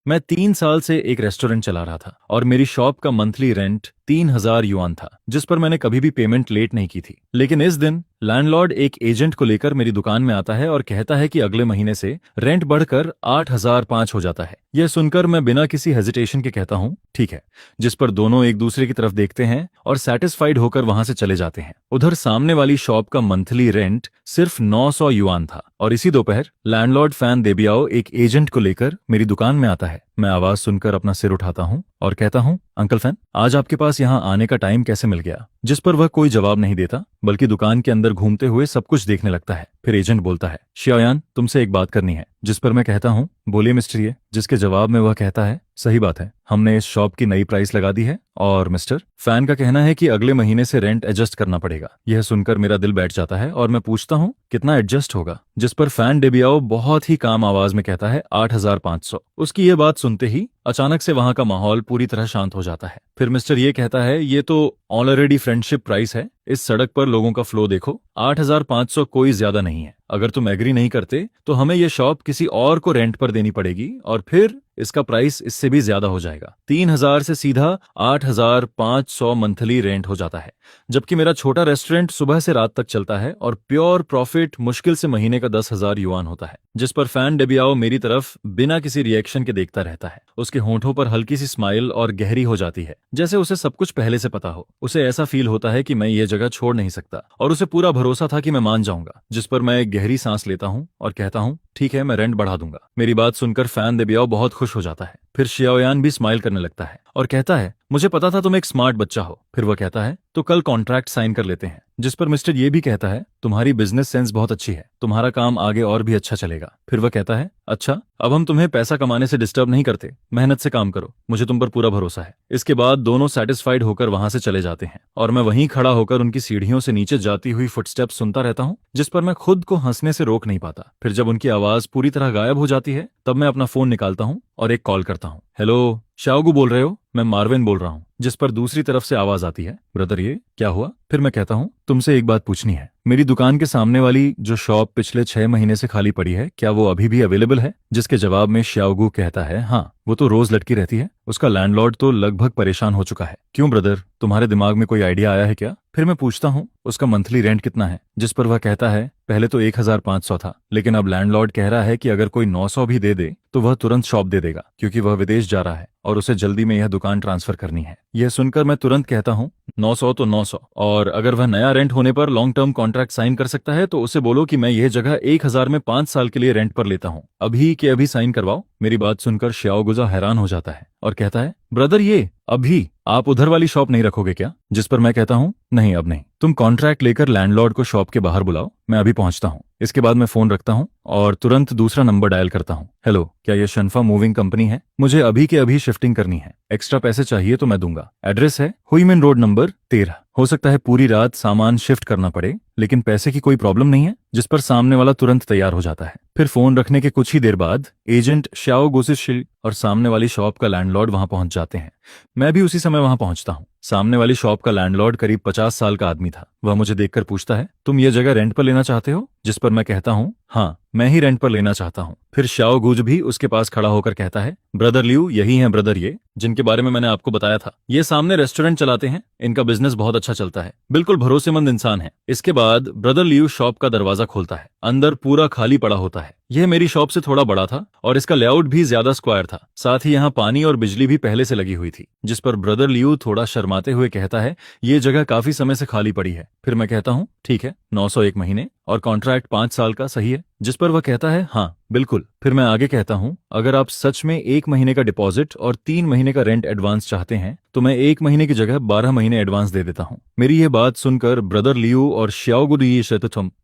मैं 3 साल से एक रेस्टोरेंट चला रहा था और मेरी शॉप का मंथली रेंट 3,000 युआन था, जिस पर मैंने कभी भी पेमेंट लेट नहीं की थी। लेकिन इस दिन लैंडलॉर्ड एक एजेंट को लेकर मेरी दुकान में आता है और कहता है कि अगले महीने से रेंट बढ़कर 8,005 हो जाता है। यह सुनकर मैं बिना किसी हेजिटेशन के कहता हूँ ठीक है, जिस पर दोनों एक दूसरे की तरफ देखते हैं और सेटिस्फाइड होकर वहां से चले जाते हैं। उधर सामने वाली शॉप का मंथली रेंट सिर्फ 900 युआन था और इसी दोपहर लैंडलॉर्ड फैन देबियाओ एक एजेंट को लेकर मेरी दुकान में आता है। मैं आवाज सुनकर अपना सिर उठाता हूँ और कहता हूँ, अंकल फैन, आज आपके पास यहाँ आने का टाइम कैसे मिल गया? जिस पर वह कोई जवाब नहीं देता, बल्कि दुकान के अंदर घूमते हुए सब कुछ देखने लगता है। फिर एजेंट बोलता है, शियायान, तुमसे एक बात करनी है। जिस पर मैं कहता हूँ, बोलिए मिस्टर ये। जिसके जवाब में वह कहता है, सही बात है, हमने इस शॉप की नई प्राइस लगा दी है और मिस्टर फैन का कहना है कि अगले महीने से रेंट एडजस्ट करना पड़ेगा। यह सुनकर मेरा दिल बैठ जाता है और मैं पूछता हूँ, कितना एडजस्ट होगा? जिस पर फैन डेबियाओ बहुत ही काम आवाज में कहता है, 8,500। उसकी यह बात सुनते ही अचानक से वहां का माहौल पूरी तरह शांत हो जाता है। फिर मिस्टर ये कहता है, ये तो ऑलरेडी फ्रेंडशिप प्राइस है। इस सड़क पर लोगों का फ्लो देखो, 8,500 कोई ज्यादा नहीं है। अगर तुम एग्री नहीं करते तो हमें यह शॉप किसी और को रेंट पर देनी पड़ेगी और फिर इसका प्राइस इससे भी ज्यादा हो जाएगा। 3,000 से सीधा 8,500 मंथली रेंट हो जाता है, जबकि मेरा छोटा रेस्टोरेंट सुबह से रात तक चलता है और प्योर प्रॉफिट मुश्किल से महीने का 10,000 युआन होता है। जिस पर फैन डेबियाओ मेरी तरफ बिना किसी रिएक्शन के देखता रहता है। उसके होंठों पर हल्की सी स्माइल और गहरी हो जाती है, जैसे उसे सब कुछ पहले से पता हो। उसे ऐसा फील होता है कि मैं ये जगह छोड़ नहीं सकता और उसे पूरा भरोसा था कि मैं मान जाऊंगा। जिस पर मैं एक गहरी सांस लेता हूँ और कहता हूँ, ठीक है, मैं रेंट बढ़ा दूंगा। मेरी बात सुनकर फैन देबियाओ बहुत खुश हो जाता है। फिर शियाओयान भी स्माइल करने लगता है और कहता है, मुझे पता था तुम एक स्मार्ट बच्चा हो। फिर वह कहता है, तो कल कॉन्ट्रैक्ट साइन कर लेते हैं। जिस पर मिस्टर ये भी कहता है, तुम्हारी बिजनेस सेंस बहुत अच्छी है, तुम्हारा काम आगे और भी अच्छा चलेगा। फिर वह कहता है, अच्छा, अब हम तुम्हें पैसा कमाने से डिस्टर्ब नहीं करते, मेहनत से काम करो, मुझे तुम पर पूरा भरोसा है। इसके बाद दोनों सेटिस्फाइड होकर वहां से चले जाते हैं और मैं वहीं खड़ा होकर उनकी सीढ़ियों से नीचे जाती हुई फुटस्टेप्स सुनता रहता हूँ, जिस पर मैं खुद को हंसने से रोक नहीं पाता। फिर जब उनकी आवाज पूरी तरह गायब हो जाती है, तब मैं अपना फोन निकालता हूँ और एक कॉल करता हूँ। हेलो, शाओगू बोल रहे हो? मैं मार्विन बोल रहा हूँ। जिस पर दूसरी तरफ से आवाज आती है, ब्रदर ये क्या हुआ? फिर मैं कहता हूँ, तुमसे एक बात पूछनी है। मेरी दुकान के सामने वाली जो शॉप पिछले 6 महीने से खाली पड़ी है, क्या वो अभी भी अवेलेबल है? जिसके जवाब में शाओगू कहता है, हाँ, वो तो रोज लटकी रहती है। उसका लैंडलॉर्ड तो लगभग परेशान हो चुका है। क्यों ब्रदर, तुम्हारे दिमाग में कोई आइडिया आया है क्या? फिर मैं पूछता हूँ, उसका मंथली रेंट कितना है? जिस पर वह कहता है, पहले तो 1,500 था, लेकिन अब लैंडलॉर्ड कह रहा है कि अगर कोई 900 भी दे दे तो वह तुरंत शॉप दे देगा, क्योंकि वह विदेश जा रहा है और उसे जल्दी में यह दुकान ट्रांसफर करनी है। यह सुनकर मैं तुरंत कहता हूँ, 900 तो 900, और अगर वह नया रेंट होने पर लॉन्ग टर्म कॉन्ट्रैक्ट साइन कर सकता है तो उसे बोलो कि मैं यह जगह 1,000 में 5 साल के लिए रेंट पर लेता हूँ। अभी के अभी साइन करवाओ। मेरी बात सुनकर शाओगुजा हैरान हो जाता है और कहता है, ब्रदर ये अभी आप उधर वाली शॉप नहीं रखोगे क्या? जिस पर मैं कहता हूँ, नहीं, अब नहीं। तुम कॉन्ट्रैक्ट लेकर लैंडलॉर्ड को शॉप के बाहर बुलाओ, मैं अभी पहुंचता हूँ। इसके बाद मैं फोन रखता हूँ और तुरंत दूसरा नंबर डायल करता हूँ। हेलो, क्या यह शनफा मूविंग कंपनी है? मुझे अभी के अभी शिफ्टिंग करनी है, एक्स्ट्रा पैसे चाहिए तो मैं दूंगा। एड्रेस है हुईमेन रोड नंबर 13। हो सकता है पूरी रात सामान शिफ्ट करना पड़े, लेकिन पैसे की कोई प्रॉब्लम नहीं है। जिस पर सामने वाला तुरंत तैयार हो जाता है। फिर फोन रखने के कुछ ही देर बाद एजेंट शाओ गोसिशिल और सामने वाली शॉप का लैंडलॉर्ड वहां पहुंच जाते हैं। मैं भी उसी समय वहां पहुंचता हूं। सामने वाली शॉप का लैंडलॉर्ड करीब 50 साल का आदमी था। वह मुझे देखकर पूछता है, तुम ये जगह रेंट पर लेना चाहते हो? जिस पर मैं कहता हूँ, हाँ, मैं ही रेंट पर लेना चाहता हूँ। फिर शाओ गुज भी उसके पास खड़ा होकर कहता है, ब्रदर लियू यही हैं ब्रदर ये, जिनके बारे में मैंने आपको बताया था। ये सामने रेस्टोरेंट चलाते हैं, इनका बिजनेस बहुत अच्छा चलता है, बिल्कुल भरोसेमंद इंसान है। इसके बाद ब्रदर लियू शॉप का दरवाजा खोलता है। अंदर पूरा खाली पड़ा होता है। यह मेरी शॉप से थोड़ा बड़ा था और इसका लेआउट भी ज्यादा स्क्वायर था। साथ ही यहाँ पानी और बिजली भी पहले से लगी हुई थी। जिस पर ब्रदर लियू थोड़ा शर्माते हुए कहता है, ये जगह काफी समय से खाली पड़ी है। फिर मैं कहता हूँ, ठीक है, 901 महीने और कॉन्ट्रैक्ट 5 साल का, सही है? जिस पर वह कहता है, हाँ बिल्कुल। फिर मैं आगे कहता हूँ, अगर आप सच में 1 महीने का डिपॉजिट और 3 महीने का रेंट एडवांस चाहते हैं तो मैं 1 महीने की जगह 12 महीने एडवांस दे देता हूँ। मेरी यह बात सुनकर ब्रदर लियू और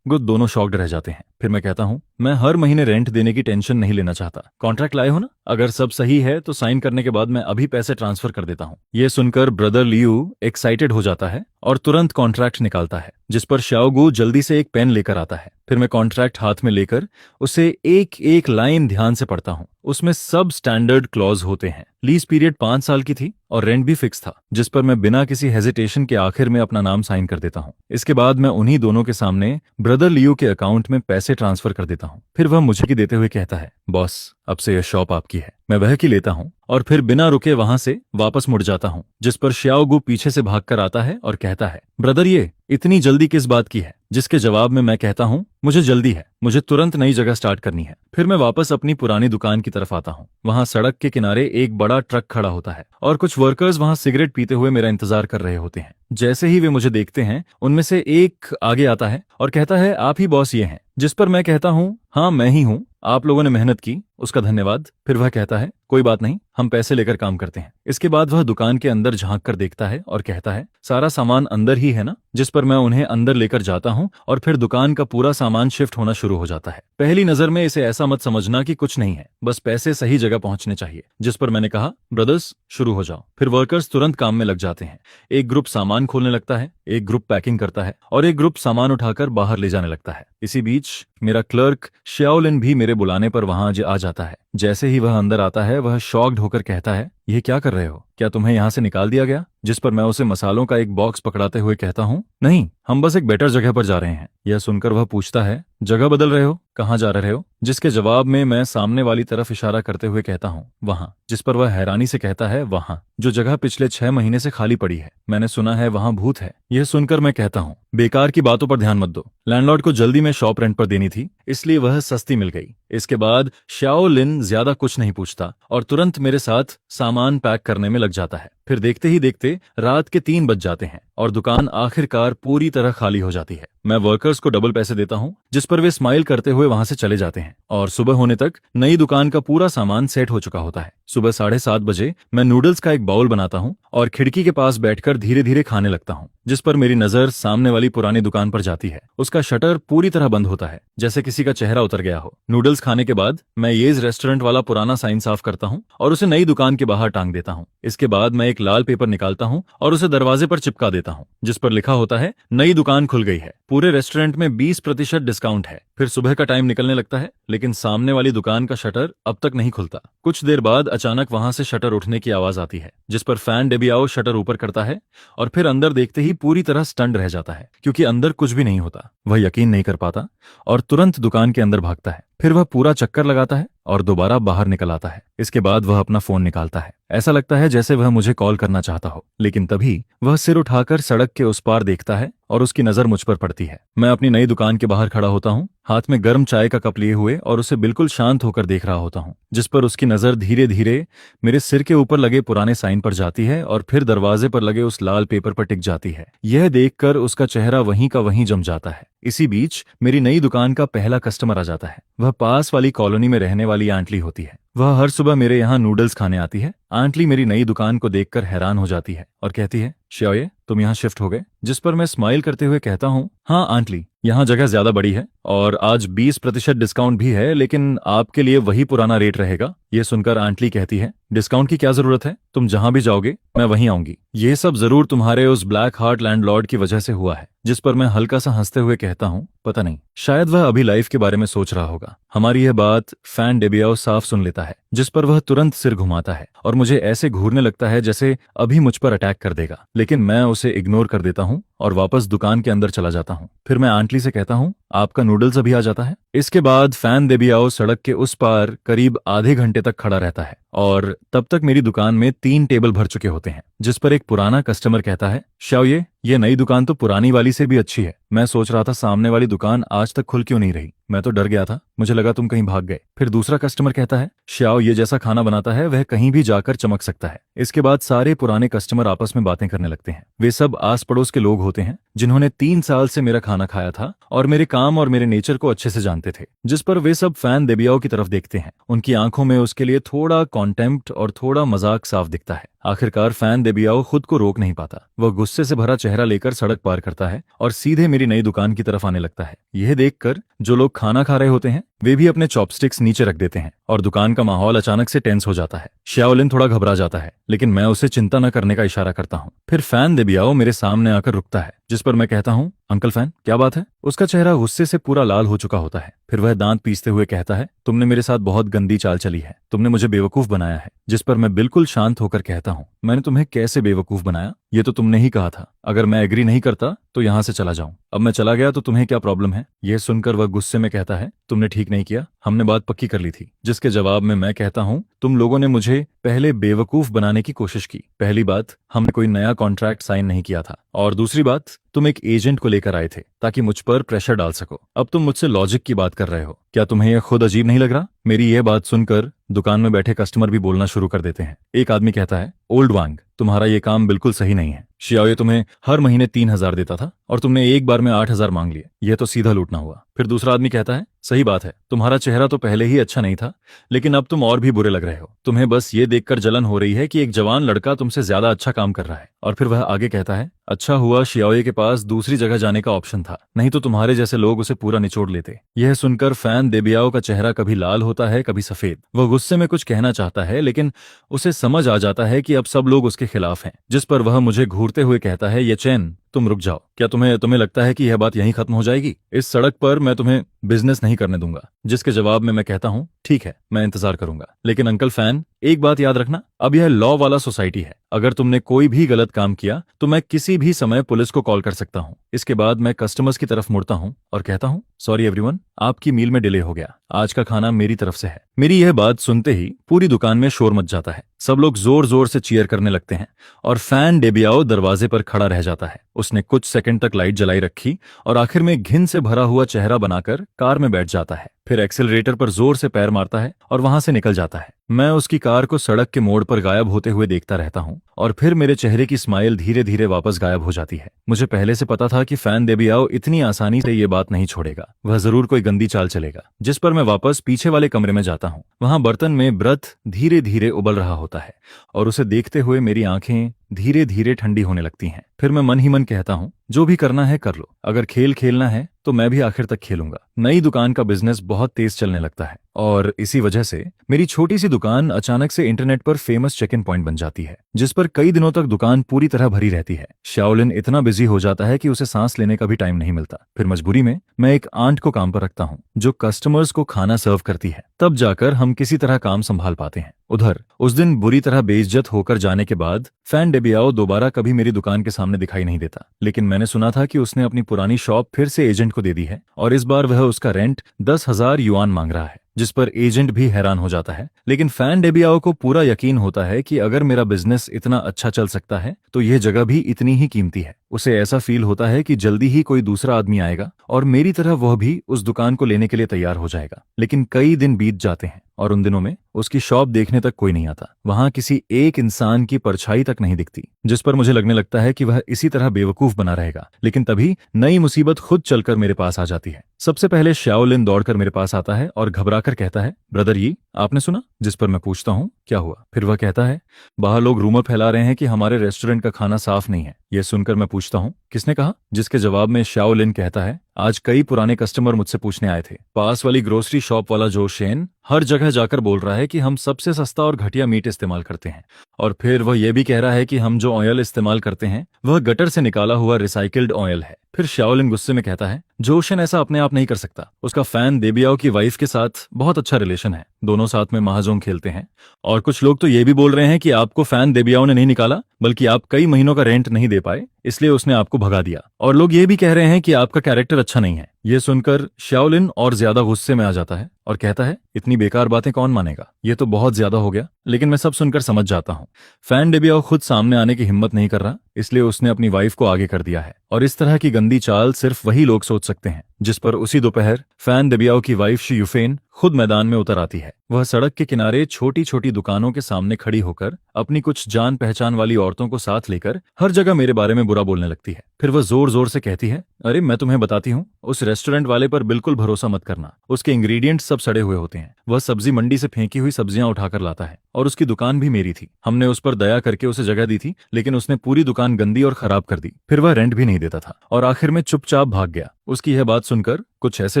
गुड दोनों शॉक्ड रह जाते हैं। फिर मैं कहता हूँ, मैं हर महीने रेंट देने की टेंशन नहीं लेना चाहता। कॉन्ट्रैक्ट लाए हो ना? अगर सब सही है तो साइन करने के बाद मैं अभी पैसे ट्रांसफर कर देता हूँ। ये सुनकर ब्रदर लियू एक्साइटेड हो जाता है और तुरंत कॉन्ट्रैक्ट निकालता है। जिस पर शाओगू जल्दी से एक पेन लेकर आता है। फिर मैं कॉन्ट्रैक्ट हाथ में लेकर उसे एक एक लाइन ध्यान से पढ़ता हूँ। उसमें सब स्टैंडर्ड क्लॉज होते हैं। लीज पीरियड 5 साल की थी और रेंट भी फिक्स था, जिस पर मैं बिना किसी हेजिटेशन के आखिर में अपना नाम साइन कर देता हूँ। इसके बाद मैं उन्हीं दोनों के सामने ब्रदर लियो के अकाउंट में पैसे ट्रांसफर कर देता हूँ। फिर वह मुझे की देते हुए कहता है, बॉस अब से यह शॉप आपकी है। मैं वह की लेता हूँ और फिर बिना रुके वहां से वापस मुड़ जाता हूँ, जिस पर श्याओगु पीछे से भागकर आता है और कहता है, ब्रदर ये इतनी जल्दी किस बात की है? जिसके जवाब में मैं कहता हूँ, मुझे जल्दी है, मुझे तुरंत नई जगह स्टार्ट करनी है। फिर मैं वापस अपनी पुरानी दुकान की तरफ आता हूँ। वहां सड़क के किनारे एक बड़ा ट्रक खड़ा होता है और कुछ वर्कर्स वहां सिगरेट पीते हुए मेरा इंतजार कर रहे होते हैं। जैसे ही वे मुझे देखते हैं, उनमें से एक आगे आता है और कहता है, आप ही बॉस ये हैं? जिस पर मैं कहता हूँ, हाँ मैं ही हूँ, आप लोगों ने मेहनत की, उसका धन्यवाद। फिर वह कहता है, कोई बात नहीं, हम पैसे लेकर काम करते हैं। इसके बाद वह दुकान के अंदर झांक कर देखता है और कहता है, सारा सामान अंदर ही है ना? जिस पर मैं उन्हें अंदर लेकर जाता हूँ और फिर दुकान का पूरा सामान शिफ्ट होना शुरू हो जाता है। पहली नजर में इसे ऐसा मत समझना कि कुछ नहीं है, बस पैसे सही जगह पहुंचने चाहिए। जिस पर मैंने कहा, ब्रदर्स शुरू हो जाओ। फिर वर्कर्स तुरंत काम में लग जाते हैं। एक ग्रुप सामान खोलने लगता है, एक ग्रुप पैकिंग करता है और एक ग्रुप सामान उठाकर बाहर ले जाने लगता है। इसी बीच मेरा क्लर्क श्याओलिन भी मेरे बुलाने पर वहां आ जाता है। जैसे ही वह अंदर आता है, वह शॉक्ड होकर कहता है, ये क्या कर रहे हो? क्या तुम्हें यहाँ से निकाल दिया गया? जिस पर मैं उसे मसालों का एक बॉक्स पकड़ाते हुए कहता हूँ, नहीं, हम बस एक बेटर जगह पर जा रहे हैं। यह सुनकर वह पूछता है, जगह बदल रहे हो? कहाँ जा रहे हो? जिसके जवाब में मैं सामने वाली तरफ इशारा करते हुए कहता हूँ, वहां। जिस पर वह हैरानी से कहता है, वहां जो जगह पिछले 6 महीने से खाली पड़ी है। मैंने सुना है वहां भूत है। यह सुनकर मैं कहता हूँ, बेकार की बातों पर ध्यान मत दो। लैंडलॉर्ड को जल्दी में शॉप रेंट पर देनी थी, इसलिए वह सस्ती मिल गई। इसके बाद श्याओलिन ज्यादा कुछ नहीं पूछता और तुरंत मेरे साथ सामान पैक करने में लग जाता है। फिर देखते ही देखते रात के 3 बज जाते हैं और दुकान आखिरकार पूरी तरह खाली हो जाती है। मैं वर्कर्स को डबल पैसे देता हूँ, जिस पर वे स्माइल करते हुए वहां से चले जाते हैं और सुबह होने तक नई दुकान का पूरा सामान सेट हो चुका होता है। सुबह 7:30 बजे मैं नूडल्स का एक बाउल बनाता हूँ और खिड़की के पास बैठकर धीरे धीरे खाने लगता हूँ। जिस पर मेरी नजर सामने वाली पुरानी दुकान पर जाती है। उसका शटर पूरी तरह बंद होता है, जैसे किसी का चेहरा उतर गया हो। नूडल्स खाने के बाद मैं येज रेस्टोरेंट वाला पुराना साइन साफ करता हूँ और उसे नई दुकान के बाहर टांग देता हूँ। इसके बाद मैं एक लाल पेपर निकालता हूँ और उसे दरवाजे पर चिपका देता हूँ, जिस पर लिखा होता है, नई दुकान खुल गई है, पूरे रेस्टोरेंट में 20% डिस्काउंट है। फिर सुबह का टाइम निकलने लगता है, लेकिन सामने वाली दुकान का शटर अब तक नहीं खुलता। कुछ देर बाद अचानक वहां से शटर उठने की आवाज आती है, जिस पर फैन डेबियाओ शटर ऊपर करता है और फिर अंदर देखते ही पूरी तरह स्टंड रह जाता है, क्योंकि अंदर कुछ भी नहीं होता। वह यकीन नहीं कर पाता और तुरंत दुकान के अंदर भागता है। फिर वह पूरा चक्कर लगाता है और दोबारा बाहर निकल आता है। इसके बाद वह अपना फोन निकालता है। ऐसा लगता है जैसे वह मुझे कॉल करना चाहता हो, लेकिन तभी वह सिर उठाकर सड़क के उस पार देखता है और उसकी नजर मुझ पर पड़ती है। मैं अपनी नई दुकान के बाहर खड़ा होता हूँ, हाथ में गर्म चाय का कप लिए हुए, और उसे बिल्कुल शांत होकर देख रहा होता हूँ। जिस पर उसकी नजर धीरे धीरे मेरे सिर के ऊपर लगे पुराने साइन पर जाती है और फिर दरवाजे पर लगे उस लाल पेपर पर टिक जाती है। यह देखकर उसका चेहरा वहीं का वहीं जम जाता है। इसी बीच मेरी नई दुकान का पहला कस्टमर आ जाता है। वह पास वाली कॉलोनी में रहने वाली आंटली होती है। वह हर सुबह मेरे यहाँ नूडल्स खाने आती है। आंटली मेरी नई दुकान को देखकर हैरान हो जाती है और कहती है, श्योये, तुम यहाँ शिफ्ट हो गए? जिस पर मैं स्माइल करते हुए कहता हूँ, हाँ आंटली, यहाँ जगह ज्यादा बड़ी है और आज 20% डिस्काउंट भी है, लेकिन आपके लिए वही पुराना रेट रहेगा। ये सुनकर आंटली कहती है, डिस्काउंट की क्या जरूरत है? तुम जहां भी जाओगे मैं वहीं आऊंगी। ये सब जरूर तुम्हारे उस ब्लैक हार्ट लैंडलॉर्ड की वजह से हुआ है। जिस पर मैं हल्का सा हंसते हुए कहता हूँ, पता नहीं, शायद वह अभी लाइफ के बारे में सोच रहा होगा। हमारी यह बात फैन डेबियाओ साफ सुन लेता है, जिस पर वह तुरंत सिर घुमाता है और मुझे ऐसे घूरने लगता है जैसे अभी मुझ पर अटैक कर देगा, लेकिन मैं उसे इग्नोर कर देता हूँ और वापस दुकान के अंदर चला जाता हूँ। फिर मैं आंटली से कहता हूँ, आपका नूडल्स अभी आ जाता है? इसके बाद फैन डेबियाओ सड़क के उस पार करीब आधे घंटे तक खड़ा रहता है और तब तक मेरी दुकान में 3 टेबल भर चुके होते हैं। जिस पर एक पुराना कस्टमर कहता है, श्याओये, ये नई दुकान तो पुरानी वाली से भी अच्छी है। मैं सोच रहा था सामने वाली दुकान आज तक खुल क्यों नहीं रही। मैं तो डर गया था, मुझे लगा तुम कहीं भाग गए। फिर दूसरा कस्टमर कहता है, श्याओ ये जैसा खाना बनाता है वह कहीं भी जाकर चमक सकता है। इसके बाद सारे पुराने कस्टमर आपस में बातें करने लगते हैं। वे सब आस पड़ोस के लोग होते हैं जिन्होंने 3 साल से मेरा खाना खाया था और मेरे काम और मेरे नेचर को अच्छे से जानते थे। जिस पर वे सब फैन डेबियाओ की तरफ देखते हैं। उनकी आंखों में उसके लिए थोड़ा कॉन्टेम्प्ट और थोड़ा मजाक साफ दिखता है। आखिरकार फैन डेबियाओ खुद को रोक नहीं पाता। वह गुस्से से भरा चेहरा लेकर सड़क पार करता है और सीधे मेरी नई दुकान की तरफ आने लगता है। यह देखकर जो लोग खाना खा रहे होते हैं वे भी अपने चॉपस्टिक्स नीचे रख देते हैं और दुकान का माहौल अचानक से टेंस हो जाता है। श्याओलिन थोड़ा घबरा जाता है, लेकिन मैं उसे चिंता न करने का इशारा करता हूँ। फिर फैन डेबियाओ मेरे सामने आकर रुकता है, जिस पर मैं कहता हूँ, अंकल फैन, क्या बात है? उसका चेहरा गुस्से से पूरा लाल हो चुका होता है। फिर वह दांत पीसते हुए कहता है, तुमने मेरे साथ बहुत गंदी चाल चली है, तुमने मुझे बेवकूफ बनाया है। जिस पर मैं बिल्कुल शांत होकर कहता हूँ, मैंने तुम्हें कैसे बेवकूफ बनाया? ये तो तुमने ही कहा था, अगर मैं एग्री नहीं करता तो यहाँ से चला जाऊं। अब मैं चला गया तो तुम्हें क्या प्रॉब्लम है? यह सुनकर वह गुस्से में कहता है, तुमने ठीक नहीं किया, हमने बात पक्की कर ली थी। जिसके जवाब में मैं कहता हूँ, तुम लोगों ने मुझे पहले बेवकूफ बनाने की कोशिश की। पहली बात, हमने कोई नया कॉन्ट्रैक्ट साइन नहीं किया था, और दूसरी बात, तुम एक एजेंट को लेकर आए थे ताकि मुझ पर प्रेशर डाल सको। अब तुम मुझसे लॉजिक की बात कर रहे हो, क्या तुम्हें यह खुद अजीब नहीं लग रहा? मेरी यह बात सुनकर दुकान में बैठे कस्टमर भी बोलना शुरू कर देते हैं। एक आदमी कहता है, ओल्ड वांग, तुम्हारा ये काम बिल्कुल सही नहीं है। शियाओ तुम्हें हर महीने 3,000 देता था और तुमने एक बार में 8,000 मांग लिए, यह तो सीधा लूटना हुआ। फिर दूसरा आदमी कहता है, सही बात है, तुम्हारा चेहरा तो पहले ही अच्छा नहीं था, लेकिन अब तुम और भी बुरे लग रहे हो। तुम्हें बस ये देखकर जलन हो रही है कि एक जवान लड़का तुमसे ज्यादा अच्छा काम कर रहा है। और फिर वह आगे कहता है, अच्छा हुआ शियाओ के पास दूसरी जगह जाने का ऑप्शन था, नहीं तो तुम्हारे जैसे लोग उसे पूरा निचोड़ लेते। यह सुनकर फैन देबियाओ का चेहरा कभी लाल होता है, कभी सफेद। वह गुस्से में कुछ कहना चाहता है, लेकिन उसे समझ आ जाता है कि अब सब लोग उसके खिलाफ हैं। जिस पर वह मुझे घूरते हुए कहता है, ये चैन, तुम रुक जाओ। क्या तुम्हें लगता है कि यह बात यहीं खत्म हो जाएगी? इस सड़क पर मैं तुम्हें बिजनेस नहीं करने दूंगा। जिसके जवाब में मैं कहता हूँ, ठीक है, मैं इंतजार करूंगा, लेकिन अंकल फैन, एक बात याद रखना, अब यह लॉ वाला सोसाइटी है। अगर तुमने कोई भी गलत काम किया तो मैं किसी भी समय पुलिस को कॉल कर सकता हूँ। इसके बाद मैं कस्टमर्स की तरफ मुड़ता हूँ और कहता हूँ, सॉरी एवरीवन, आपकी मील में डिले हो गया, आज का खाना मेरी तरफ से है। मेरी यह बात सुनते ही पूरी दुकान में शोर मच जाता है। सब लोग जोर जोर से चीयर करने लगते हैं और फैन डेबियाओ दरवाजे पर खड़ा रह जाता है। उसने कुछ सेकंड तक लाइट जलाई रखी और आखिर में घिन से भरा हुआ चेहरा बनाकर कार में बैठ जाता है। फिर एक्सेलरेटर पर जोर से पैर मारता है और वहां से निकल जाता है। मैं उसकी कार को सड़क के मोड़ पर गायब होते हुए देखता रहता हूँ और फिर मेरे चेहरे की स्माइल धीरे धीरे वापस गायब हो जाती है। मुझे पहले से पता था कि फैन देबियाओ इतनी आसानी से ये बात नहीं छोड़ेगा, वह जरूर कोई गंदी चाल चलेगा। जिस पर मैं वापस पीछे वाले कमरे में जाता हूँ। वहां बर्तन में ब्रथ धीरे धीरे उबल रहा होता है और उसे देखते हुए मेरी आंखें धीरे धीरे ठंडी होने लगती हैं। फिर मैं मन ही मन कहता हूँ, जो भी करना है कर लो, अगर खेल खेलना है तो मैं भी आखिर तक खेलूंगा। नई दुकान का बिजनेस बहुत तेज चलने लगता है और इसी वजह से मेरी छोटी सी दुकान अचानक से इंटरनेट पर फेमस चेक इन पॉइंट बन जाती है, जिस पर कई दिनों तक दुकान पूरी तरह भरी रहती है। शाओलिन इतना बिजी हो जाता है कि उसे सांस लेने का भी टाइम नहीं मिलता। फिर मजबूरी में मैं एक आंट को काम पर रखता हूँ जो कस्टमर्स को खाना सर्व करती है, तब जाकर हम किसी तरह काम संभाल पाते हैं। उधर उस दिन बुरी तरह बेइज्जत होकर जाने के बाद फैन डेबियाओ दोबारा कभी मेरी दुकान के सामने दिखाई नहीं देता, लेकिन मैंने सुना था कि उसने अपनी पुरानी शॉप फिर से एजेंट को दे दी है और इस बार वह उसका रेंट 10,000 युआन मांग रहा है। जिस पर एजेंट भी हैरान हो जाता है, लेकिन फैन डेबियाओ को पूरा यकीन होता है कि अगर मेरा बिजनेस इतना अच्छा चल सकता है तो यह जगह भी इतनी ही कीमती है। उसे ऐसा फील होता है कि जल्दी ही कोई दूसरा आदमी आएगा और मेरी तरह वह भी उस दुकान को लेने के लिए तैयार हो जाएगा। लेकिन कई दिन बीत जाते हैं और उन दिनों में उसकी शॉप देखने तक कोई नहीं आता। वहां किसी एक इंसान की परछाई तक नहीं दिखती, जिस पर मुझे लगने लगता है कि वह इसी तरह बेवकूफ बना रहेगा। लेकिन तभी नई मुसीबत खुद चलकर मेरे पास आ जाती है। सबसे पहले शाओलिन दौड़कर मेरे पास आता है और घबराकर कहता है, ब्रदर ये आपने सुना? जिस पर मैं पूछता हूँ, क्या हुआ? फिर वह कहता है, बाहर लोग रूमर फैला रहे हैं कि हमारे रेस्टोरेंट का खाना साफ नहीं है। यह सुनकर मैं पूछता हूँ, किसने कहा? जिसके जवाब में शाओलिन कहता है, आज कई पुराने कस्टमर मुझसे पूछने आए थे। पास वाली ग्रोसरी शॉप वाला जो शेन हर जगह जाकर बोल रहा है कि हम सबसे सस्ता और घटिया मीट इस्तेमाल करते हैं, और फिर वह यह भी कह रहा है कि हम जो ऑयल इस्तेमाल करते हैं वह गटर से निकाला हुआ रिसाइकिल्ड ऑयल है। फिर शाओलिन गुस्से में कहता है, जोशन ऐसा अपने आप नहीं कर सकता। उसका फैन देबियाओ की वाइफ के साथ बहुत अच्छा रिलेशन है, दोनों साथ में महाजोंग खेलते हैं। और कुछ लोग तो ये भी बोल रहे हैं कि आपको फैन देबियाओ ने नहीं निकाला, बल्कि आप कई महीनों का रेंट नहीं दे पाए, इसलिए उसने आपको भगा दिया। और लोग ये भी कह रहे हैं कि आपका कैरेक्टर अच्छा नहीं है। ये सुनकर शाओलिन और ज्यादा गुस्से में आ जाता है और कहता है, इतनी बेकार बातें कौन मानेगा, ये तो बहुत ज्यादा हो गया। लेकिन मैं सब सुनकर समझ जाता हूँ, फैन डेबियाओ खुद सामने आने की हिम्मत नहीं कर रहा, इसलिए उसने अपनी वाइफ को आगे कर दिया है। और इस तरह की गंदी चाल सिर्फ वही लोग सोच सकते हैं। जिस पर उसी दोपहर फैन डेबियाओ की वाइफ शी यूफेन खुद मैदान में उतर आती है। वह सड़क के किनारे छोटी छोटी दुकानों के सामने खड़ी होकर अपनी कुछ जान पहचान वाली औरतों को साथ लेकर हर जगह मेरे बारे में बुरा बोलने लगती है। फिर वह जोर जोर से कहती है, अरे मैं तुम्हें बताती हूँ, उस रेस्टोरेंट वाले पर बिल्कुल भरोसा मत करना। उसके इंग्रेडिएंट्स सब सड़े हुए होते हैं। वह सब्जी मंडी से फेंकी हुई सब्जियां उठाकर लाता है और उसकी दुकान भी मेरी थी। हमने उस पर दया करके उसे जगह दी थी, लेकिन उसने पूरी दुकान गंदी और खराब कर दी। फिर वह रेंट भी नहीं देता था और आखिर में चुपचाप भाग गया। उसकी यह बात सुनकर कुछ ऐसे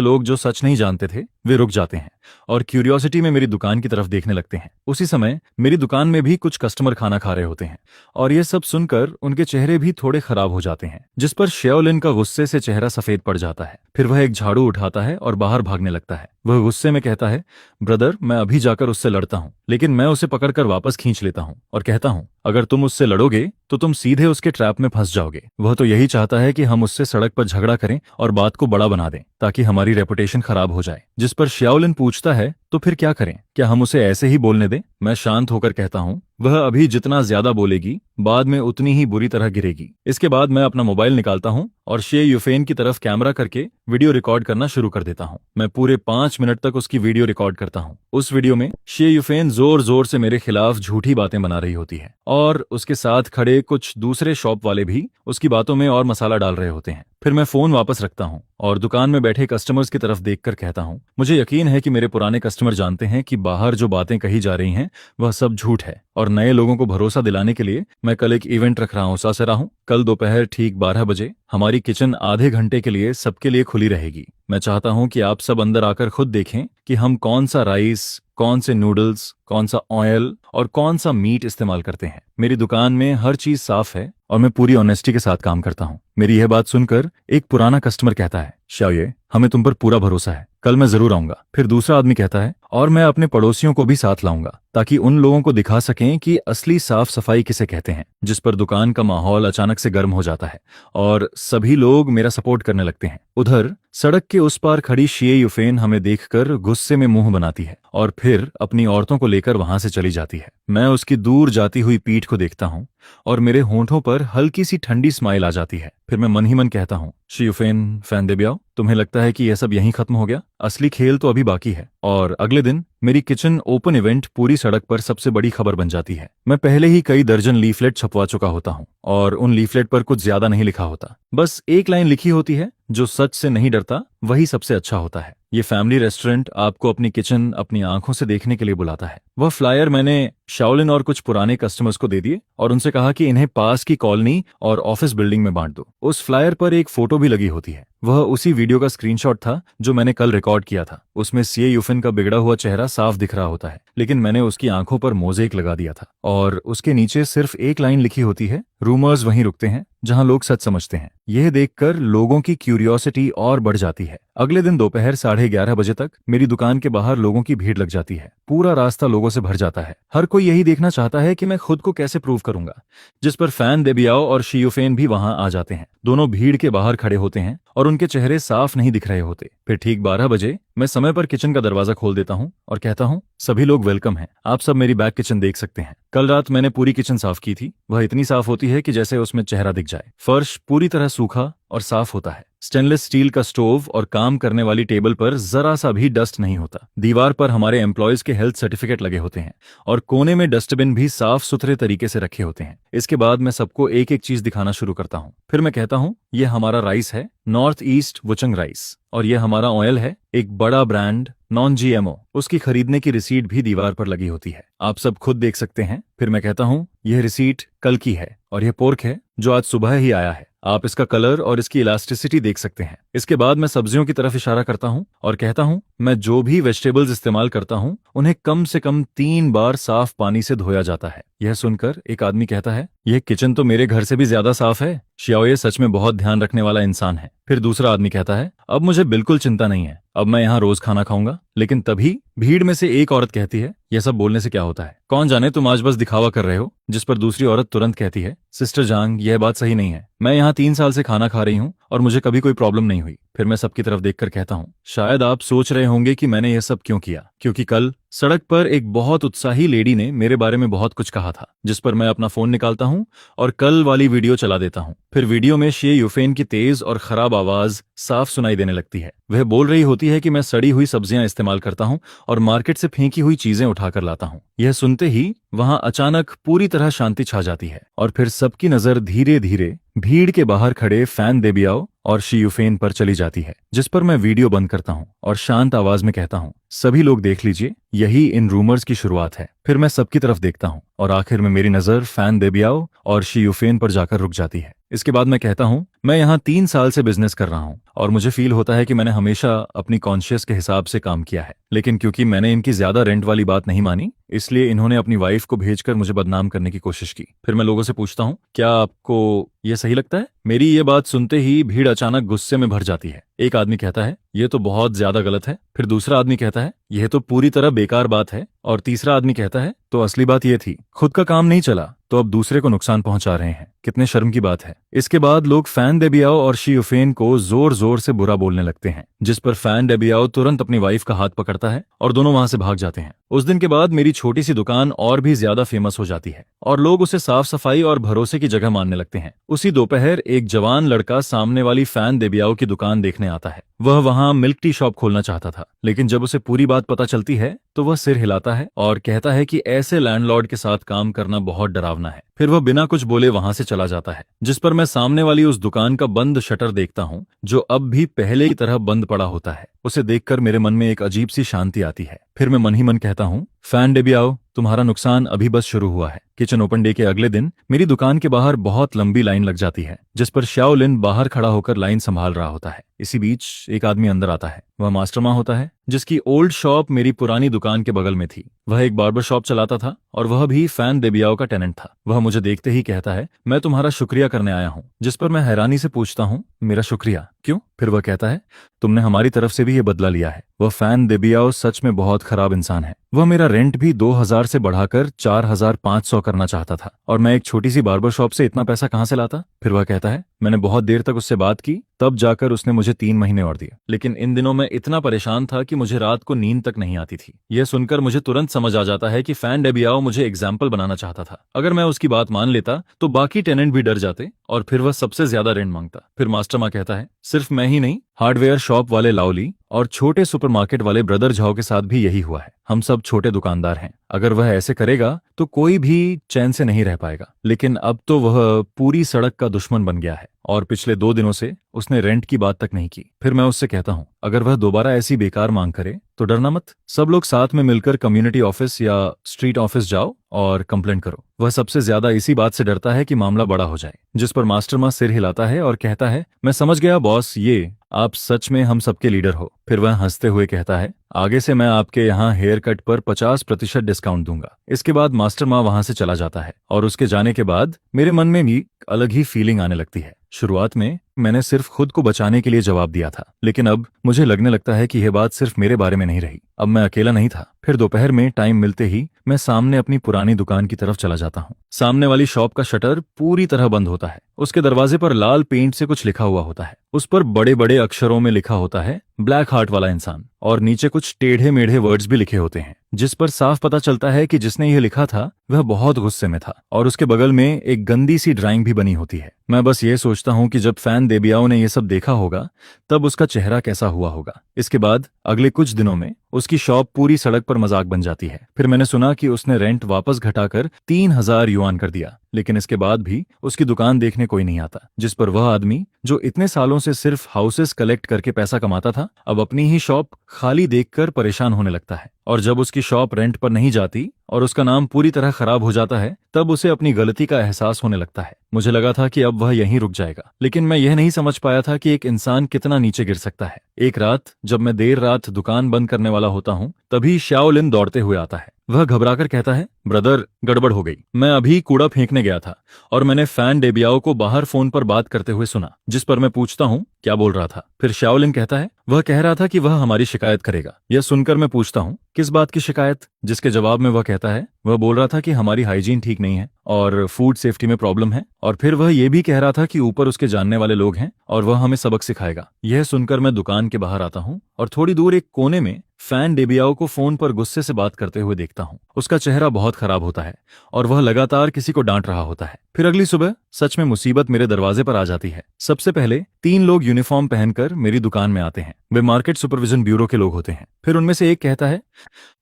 लोग जो सच नहीं जानते थे वे रुक जाते हैं और क्यूरियोसिटी में मेरी दुकान की तरफ देखने लगते हैं। उसी समय मेरी दुकान में भी कुछ कस्टमर खाना खा रहे होते हैं और यह सब सुनकर उनके चेहरे भी थोड़े खराब हो जाते हैं, जिस पर श्याओलिन का गुस्से से चेहरा सफेद पड़ जाता है। फिर वह एक झाड़ू उठाता है और बाहर भागने लगता है। वह गुस्से में कहता है, ब्रदर, मैं अभी जाकर उससे लड़ता हूँ। लेकिन मैं उसे पकड़कर वापस खींच लेता हूँ और कहता हूँ, अगर तुम उससे लड़ोगे तो तुम सीधे उसके ट्रैप में फंस जाओगे। वह तो यही चाहता है कि हम उससे सड़क पर झगड़ा करें और बात को बड़ा बना दें ताकि हमारी रेपुटेशन खराब हो जाए। जिस पर श्याओलिन पूछता है, तो फिर क्या करें, क्या हम उसे ऐसे ही बोलने दें? मैं शांत होकर कहता हूँ, वह अभी जितना ज्यादा बोलेगी बाद में उतनी ही बुरी तरह गिरेगी। इसके बाद मैं अपना मोबाइल निकालता हूँ और शे युफेन की तरफ कैमरा करके वीडियो रिकॉर्ड करना शुरू कर देता हूँ। मैं पूरे 5 मिनट तक उसकी वीडियो रिकॉर्ड करता हूँ। उस वीडियो में शे युफेन जोर जोर से मेरे खिलाफ झूठी बातें बना रही होती है और उसके साथ खड़े कुछ दूसरे शॉप वाले भी उसकी बातों में और मसाला डाल रहे होते हैं। फिर मैं फोन वापस रखता हूँ और दुकान में बैठे कस्टमर्स की तरफ देखकर कहता हूँ, मुझे यकीन है कि मेरे पुराने कस्टमर जानते हैं कि बाहर जो बातें कही जा रही हैं वह सब झूठ है और नए लोगों को भरोसा दिलाने के लिए मैं कल एक इवेंट रख रहा हूँ। सासरा हूँ। कल दोपहर ठीक 12 बजे हमारी किचन आधे घंटे के लिए सबके लिए खुली रहेगी। मैं चाहता हूँ कि आप सब अंदर आकर खुद देखें कि हम कौन सा राइस, कौन से नूडल्स, कौन सा ऑयल और कौन सा मीट इस्तेमाल करते हैं। मेरी दुकान में हर चीज साफ है और मैं पूरी ऑनेस्टी के साथ काम करता हूँ। मेरी यह बात सुनकर एक पुराना कस्टमर कहता है, शाओये, हमें तुम पर पूरा भरोसा है, कल मैं जरूर आऊंगा। फिर दूसरा आदमी कहता है, और मैं अपने पड़ोसियों को भी साथ लाऊंगा ताकि उन लोगों को दिखा सकें कि असली साफ सफाई किसे कहते हैं। जिस पर दुकान का माहौल अचानक से गर्म हो जाता है और सभी लोग मेरा सपोर्ट करने लगते हैं। उधर सड़क के उस पार खड़ी शे युफेन हमें देखकर गुस्से में मुंह बनाती है और फिर अपनी औरतों को लेकर वहां से चली जाती है। मैं उसकी दूर जाती हुई पीठ को देखता हूँ और मेरे होंठों पर हल्की सी ठंडी स्माइल आ जाती है। फिर मैं मन ही मन कहता हूँ, शे युफेन फैन देबियाओ, तुम्हें लगता है कि यह सब यहीं खत्म हो गया? असली खेल तो अभी बाकी है। और अगले दिन मेरी किचन ओपन इवेंट पूरी सड़क पर सबसे बड़ी खबर बन जाती है। मैं पहले ही कई दर्जन लीफलेट छपवा चुका होता हूँ और उन लीफलेट पर कुछ ज्यादा नहीं लिखा होता, बस एक लाइन लिखी होती है, जो सच से नहीं डरता वही सबसे अच्छा होता है। ये फैमिली रेस्टोरेंट आपको अपनी किचन अपनी आंखों से देखने के लिए बुलाता है। वह फ्लायर मैंने शाओलिन और कुछ पुराने कस्टमर्स को दे दिए और उनसे कहा कि इन्हें पास की कॉलोनी और ऑफिस बिल्डिंग में बांट दो। उस फ्लायर पर एक फोटो भी लगी होती है। वह उसी वीडियो का स्क्रीनशॉट था जो मैंने कल रिकॉर्ड किया था। उसमें शे युफेन का बिगड़ा हुआ चेहरा साफ दिख रहा होता है, लेकिन मैंने उसकी आंखों पर मोज़ेक लगा दिया था और उसके नीचे सिर्फ एक लाइन लिखी होती है, रूमर्स वहीं रुकते हैं जहां लोग सच समझते हैं। यह देखकर लोगों की क्यूरियोसिटी और बढ़ जाती है। अगले दिन दोपहर 11:30 बजे तक मेरी दुकान के बाहर लोगों की भीड़ लग जाती है। पूरा रास्ता लोगों से भर जाता है। हर कोई यही देखना चाहता है कि मैं खुद को कैसे प्रूव करूंगा। जिस पर फैन देबियाओ और शे युफेन भी वहां आ जाते हैं। दोनों भीड़ के बाहर खड़े होते हैं और उनके चेहरे साफ नहीं दिख रहे होते। फिर ठीक 12 बजे मैं समय पर किचन का दरवाजा खोल देता हूँ और कहता हूँ, सभी लोग वेलकम हैं, आप सब मेरी बैक किचन देख सकते हैं। कल रात मैंने पूरी किचन साफ की थी। वह इतनी साफ होती है कि जैसे उसमें चेहरा दिख जाए। फर्श पूरी तरह सूखा और साफ होता है। स्टेनलेस स्टील का स्टोव और काम करने वाली टेबल पर जरा सा भी डस्ट नहीं होता। दीवार पर हमारे एम्प्लॉयज के हेल्थ सर्टिफिकेट लगे होते हैं और कोने में डस्टबिन भी साफ सुथरे तरीके से रखे होते हैं। इसके बाद मैं सबको एक एक चीज दिखाना शुरू करता हूँ। फिर मैं कहता हूँ, यह हमारा राइस है, नॉर्थ ईस्ट वुचंग राइस, और यह हमारा ऑयल है, एक बड़ा ब्रांड नॉन जीएमओ। उसकी खरीदने की रिसीट भी दीवार पर लगी होती है, आप सब खुद देख सकते हैं। फिर मैं कहता हूँ, यह रिसीट कल की है और यह पोर्क है जो आज सुबह ही आया है। आप इसका कलर और इसकी इलास्टिसिटी देख सकते हैं। इसके बाद मैं सब्जियों की तरफ इशारा करता हूं और कहता हूं, मैं जो भी वेजिटेबल्स इस्तेमाल करता हूं उन्हें कम से कम 3 बार साफ पानी से धोया जाता है। यह सुनकर एक आदमी कहता है, यह किचन तो मेरे घर से भी ज्यादा साफ है। शाओये सच में बहुत ध्यान रखने वाला इंसान है। फिर दूसरा आदमी कहता है, अब मुझे बिल्कुल चिंता नहीं है, अब मैं यहाँ रोज खाना खाऊंगा। लेकिन तभी भीड़ में से एक औरत कहती है, यह सब बोलने से क्या होता है, कौन जाने तुम आज बस दिखावा कर रहे हो। जिस पर दूसरी औरत तुरंत कहती है, सिस्टर जांग, यह बात सही नहीं है, मैं यहाँ 3 साल से खाना खा रही हूँ और मुझे कभी कोई प्रॉब्लम नहीं हुई। फिर मैं सबकी तरफ देखकर कहता हूँ, शायद आप सोच रहे होंगे कि मैंने यह सब क्यों किया, क्योंकि कल सड़क पर एक बहुत उत्साही लेडी ने मेरे बारे में बहुत कुछ कहा था। जिस पर मैं अपना फोन निकालता हूँ और कल वाली वीडियो चला देता हूँ। फिर वीडियो में शे युफेन की तेज और खराब आवाज साफ सुनाई देने लगती है। वह बोल रही होती है कि मैं सड़ी हुई सब्जियां इस्तेमाल करता हूँ और मार्केट से फेंकी हुई चीजें उठाकर लाता हूँ। यह सुनते ही वहां अचानक पूरी तरह शांति छा जाती है और फिर सबकी नजर धीरे धीरे भीड़ के बाहर खड़े फैन देबियाओ और शे युफेन पर चली जाती है। जिस पर मैं वीडियो बंद करता हूँ और शांत आवाज में कहता हूँ, सभी लोग देख लीजिए, यही इन रूमर्स की शुरुआत है। फिर मैं सबकी तरफ देखता हूँ और आखिर में मेरी नजर फैन देबियाओ और शे युफेन पर जाकर रुक जाती है। इसके बाद मैं कहता हूँ, मैं यहाँ 3 साल से बिजनेस कर रहा हूँ और मुझे फील होता है कि मैंने हमेशा अपनी कॉन्शियस के हिसाब से काम किया है, लेकिन क्योंकि मैंने इनकी ज्यादा रेंट वाली बात नहीं मानी, इसलिए इन्होंने अपनी वाइफ को भेजकर मुझे बदनाम करने की कोशिश की। फिर मैं लोगों से पूछता हूँ, क्या आपको ये सही लगता है? मेरी ये बात सुनते ही भीड़ अचानक गुस्से में भर जाती है। एक आदमी कहता है, ये तो बहुत ज्यादा गलत है। फिर दूसरा आदमी कहता है, यह तो पूरी तरह बेकार बात है। और तीसरा आदमी कहता है, तो असली बात यह थी, खुद का काम नहीं चला तो अब दूसरे को नुकसान पहुंचा रहे हैं। कितने शर्म की बात है। इसके बाद लोग फैन डेबियाओ और शी युफेन को जोर जोर से बुरा बोलने लगते हैं, जिस पर फैन डेबियाओ तुरंत अपनी वाइफ का हाथ पकड़ता है और दोनों वहां से भाग जाते हैं। उस दिन के बाद मेरी छोटी सी दुकान और भी ज्यादा फेमस हो जाती है और लोग उसे साफ सफाई और भरोसे की जगह मानने लगते हैं। उसी दोपहर एक जवान लड़का सामने वाली फैन डेबियाओ की दुकान देखने आता है। वह वहां मिल्क टी शॉप खोलना चाहता था, लेकिन जब उसे पूरी बात पता चलती है तो वह सिर हिलाता है और कहता है कि ऐसे लैंडलॉर्ड के साथ काम करना बहुत डरावना है। फिर वह बिना कुछ बोले वहां से चला जाता है, जिस पर मैं सामने वाली उस दुकान का बंद शटर देखता हूँ, जो अब भी पहले की तरह बंद पड़ा होता है। उसे देखकर मेरे मन में एक अजीब सी शांति आती है। फिर मैं मन ही मन कहता हूँ, फैन डेबियाओ, तुम्हारा नुकसान अभी बस शुरू हुआ है। किचन ओपन डे के अगले दिन मेरी दुकान के बाहर बहुत लंबी लाइन लग जाती है, जिस पर शाओलिन बाहर खड़ा होकर लाइन संभाल रहा होता है। इसी बीच एक आदमी अंदर आता है। वह मास्टरमा होता है, जिसकी ओल्ड शॉप मेरी पुरानी दुकान के बगल में थी। वह एक बार्बर शॉप चलाता था और वह भी फैन डेबियाओ का टेनेंट था। वह मुझे देखते ही कहता है, मैं तुम्हारा शुक्रिया करने आया हूँ। जिस पर मैं हैरानी से पूछता हूँ, मेरा शुक्रिया क्यों? फिर वह कहता है, तुमने हमारी तरफ से भी ये बदला लिया है। वह फैन डेबियाओ सच में बहुत खराब इंसान है। वह मेरा रेंट भी 2000 से बढ़ाकर 4500 करना चाहता था और मैं एक छोटी सी बार्बर शॉप से इतना पैसा कहाँ से लाता? फिर वह कहता है, मैंने बहुत देर तक उससे बात की, तब जाकर उसने मुझे 3 महीने और दिए। लेकिन इन दिनों मैं इतना परेशान था कि मुझे रात को नींद तक नहीं आती थी। यह सुनकर मुझे तुरंत समझ आ जाता है कि फैन डेबियाओ मुझे एग्जाम्पल बनाना चाहता था। अगर मैं उसकी बात मान लेता तो बाकी टेनेंट भी डर जाते और फिर वह सबसे ज्यादा रेंट मांगता। फिर मास्टरमा कहता है, सिर्फ मैं ही नहीं, हार्डवेयर शॉप वाले लाओली और छोटे सुपरमार्केट वाले ब्रदर झाओ के साथ भी यही हुआ है। हम सब छोटे दुकानदार हैं। अगर वह ऐसे करेगा तो कोई भी चैन से नहीं रह पाएगा। लेकिन अब तो वह पूरी सड़क का दुश्मन बन गया है और पिछले 2 दिनों से उसने रेंट की बात तक नहीं की। फिर मैं उससे कहता हूँ, अगर वह दोबारा ऐसी बेकार मांग करे तो डरना मत। सब लोग साथ में मिलकर कम्युनिटी ऑफिस या स्ट्रीट ऑफिस जाओ और कंप्लेंट करो। वह सबसे ज्यादा इसी बात से डरता है कि मामला बड़ा हो जाए। जिस पर मास्टरमा सिर हिलाता है और कहता है, मैं समझ गया बॉस, ये आप सच में हम सबके लीडर हो। फिर वह हंसते हुए कहता है, आगे से मैं आपके यहाँ हेयर कट पर 50% डिस्काउंट दूंगा। इसके बाद मास्टरमा वहां से चला जाता है और उसके जाने के बाद मेरे मन में भी अलग ही फीलिंग आने लगती है। शुरुआत में मैंने सिर्फ खुद को बचाने के लिए जवाब दिया था, लेकिन अब मुझे लगने लगता है कि यह बात सिर्फ मेरे बारे में नहीं रही। अब मैं अकेला नहीं था। फिर दोपहर में टाइम मिलते ही मैं सामने अपनी पुरानी दुकान की तरफ चला जाता हूँ। सामने वाली शॉप का शटर पूरी तरह बंद होता है। उसके दरवाजे पर लाल पेंट से कुछ लिखा हुआ होता है। उस पर बड़े बड़े अक्षरों में लिखा होता है, ब्लैक हार्ट वाला इंसान, और नीचे कुछ टेढ़े मेढ़े वर्ड्स भी लिखे होते हैं, जिस पर साफ पता चलता है कि जिसने यह लिखा था वह बहुत गुस्से में था। और उसके बगल में एक गंदी सी ड्राइंग भी बनी होती है। मैं बस ये सोचता हूँ कि जब फैन डेबियाओ ने यह सब देखा होगा तब उसका चेहरा कैसा हुआ होगा। इसके बाद अगले कुछ दिनों में उसकी शॉप पूरी सड़क पर मजाक बन जाती है। फिर मैंने सुना कि उसने रेंट वापस घटाकर 3000 युआन कर दिया, लेकिन इसके बाद भी उसकी दुकान देखने कोई नहीं आता। जिस पर वह आदमी जो इतने सालों से सिर्फ हाउसेस कलेक्ट करके पैसा कमाता था, अब अपनी ही शॉप खाली देखकर परेशान होने लगता है। और जब उसकी शॉप रेंट पर नहीं जाती और उसका नाम पूरी तरह खराब हो जाता है, तब उसे अपनी गलती का एहसास होने लगता है। मुझे लगा था कि अब वह यहीं रुक जाएगा, लेकिन मैं यह नहीं समझ पाया था कि एक इंसान कितना नीचे गिर सकता है। एक रात जब मैं देर रात दुकान बंद करने वाला होता हूँ, तभी शाओलिन दौड़ते हुए आता है। वह घबराकर कहता है, ब्रदर, गड़बड़ हो गई। मैं अभी कूड़ा फेंकने गया था और मैंने फैन डेबियाओ को बाहर फोन पर बात करते हुए सुना। जिस पर मैं पूछता हूँ, क्या बोल रहा था? फिर शाओलिन कहता है, वह कह रहा था कि वह हमारी शिकायत करेगा। यह सुनकर मैं पूछता हूँ, किस बात की शिकायत? जिसके जवाब में वह कहता है, वह बोल रहा था कि हमारी हाइजीन ठीक नहीं है और फूड सेफ्टी में प्रॉब्लम है, और फिर वह ये भी कह रहा था कि ऊपर उसके जानने वाले लोग हैं और वह हमें सबक सिखाएगा। यह सुनकर मैं दुकान के बाहर आता हूँ और थोड़ी दूर एक कोने में फैन डेबियाओ को फोन पर गुस्से से बात करते हुए देखता हूँ। उसका चेहरा बहुत खराब होता है और वह लगातार किसी को डांट रहा होता है। फिर अगली सुबह सच में मुसीबत मेरे दरवाजे पर आ जाती है। सबसे पहले 3 लोग यूनिफॉर्म पहनकर मेरी दुकान में आते हैं। वे मार्केट सुपरविजन ब्यूरो के लोग होते हैं। फिर उनमें से एक कहता है,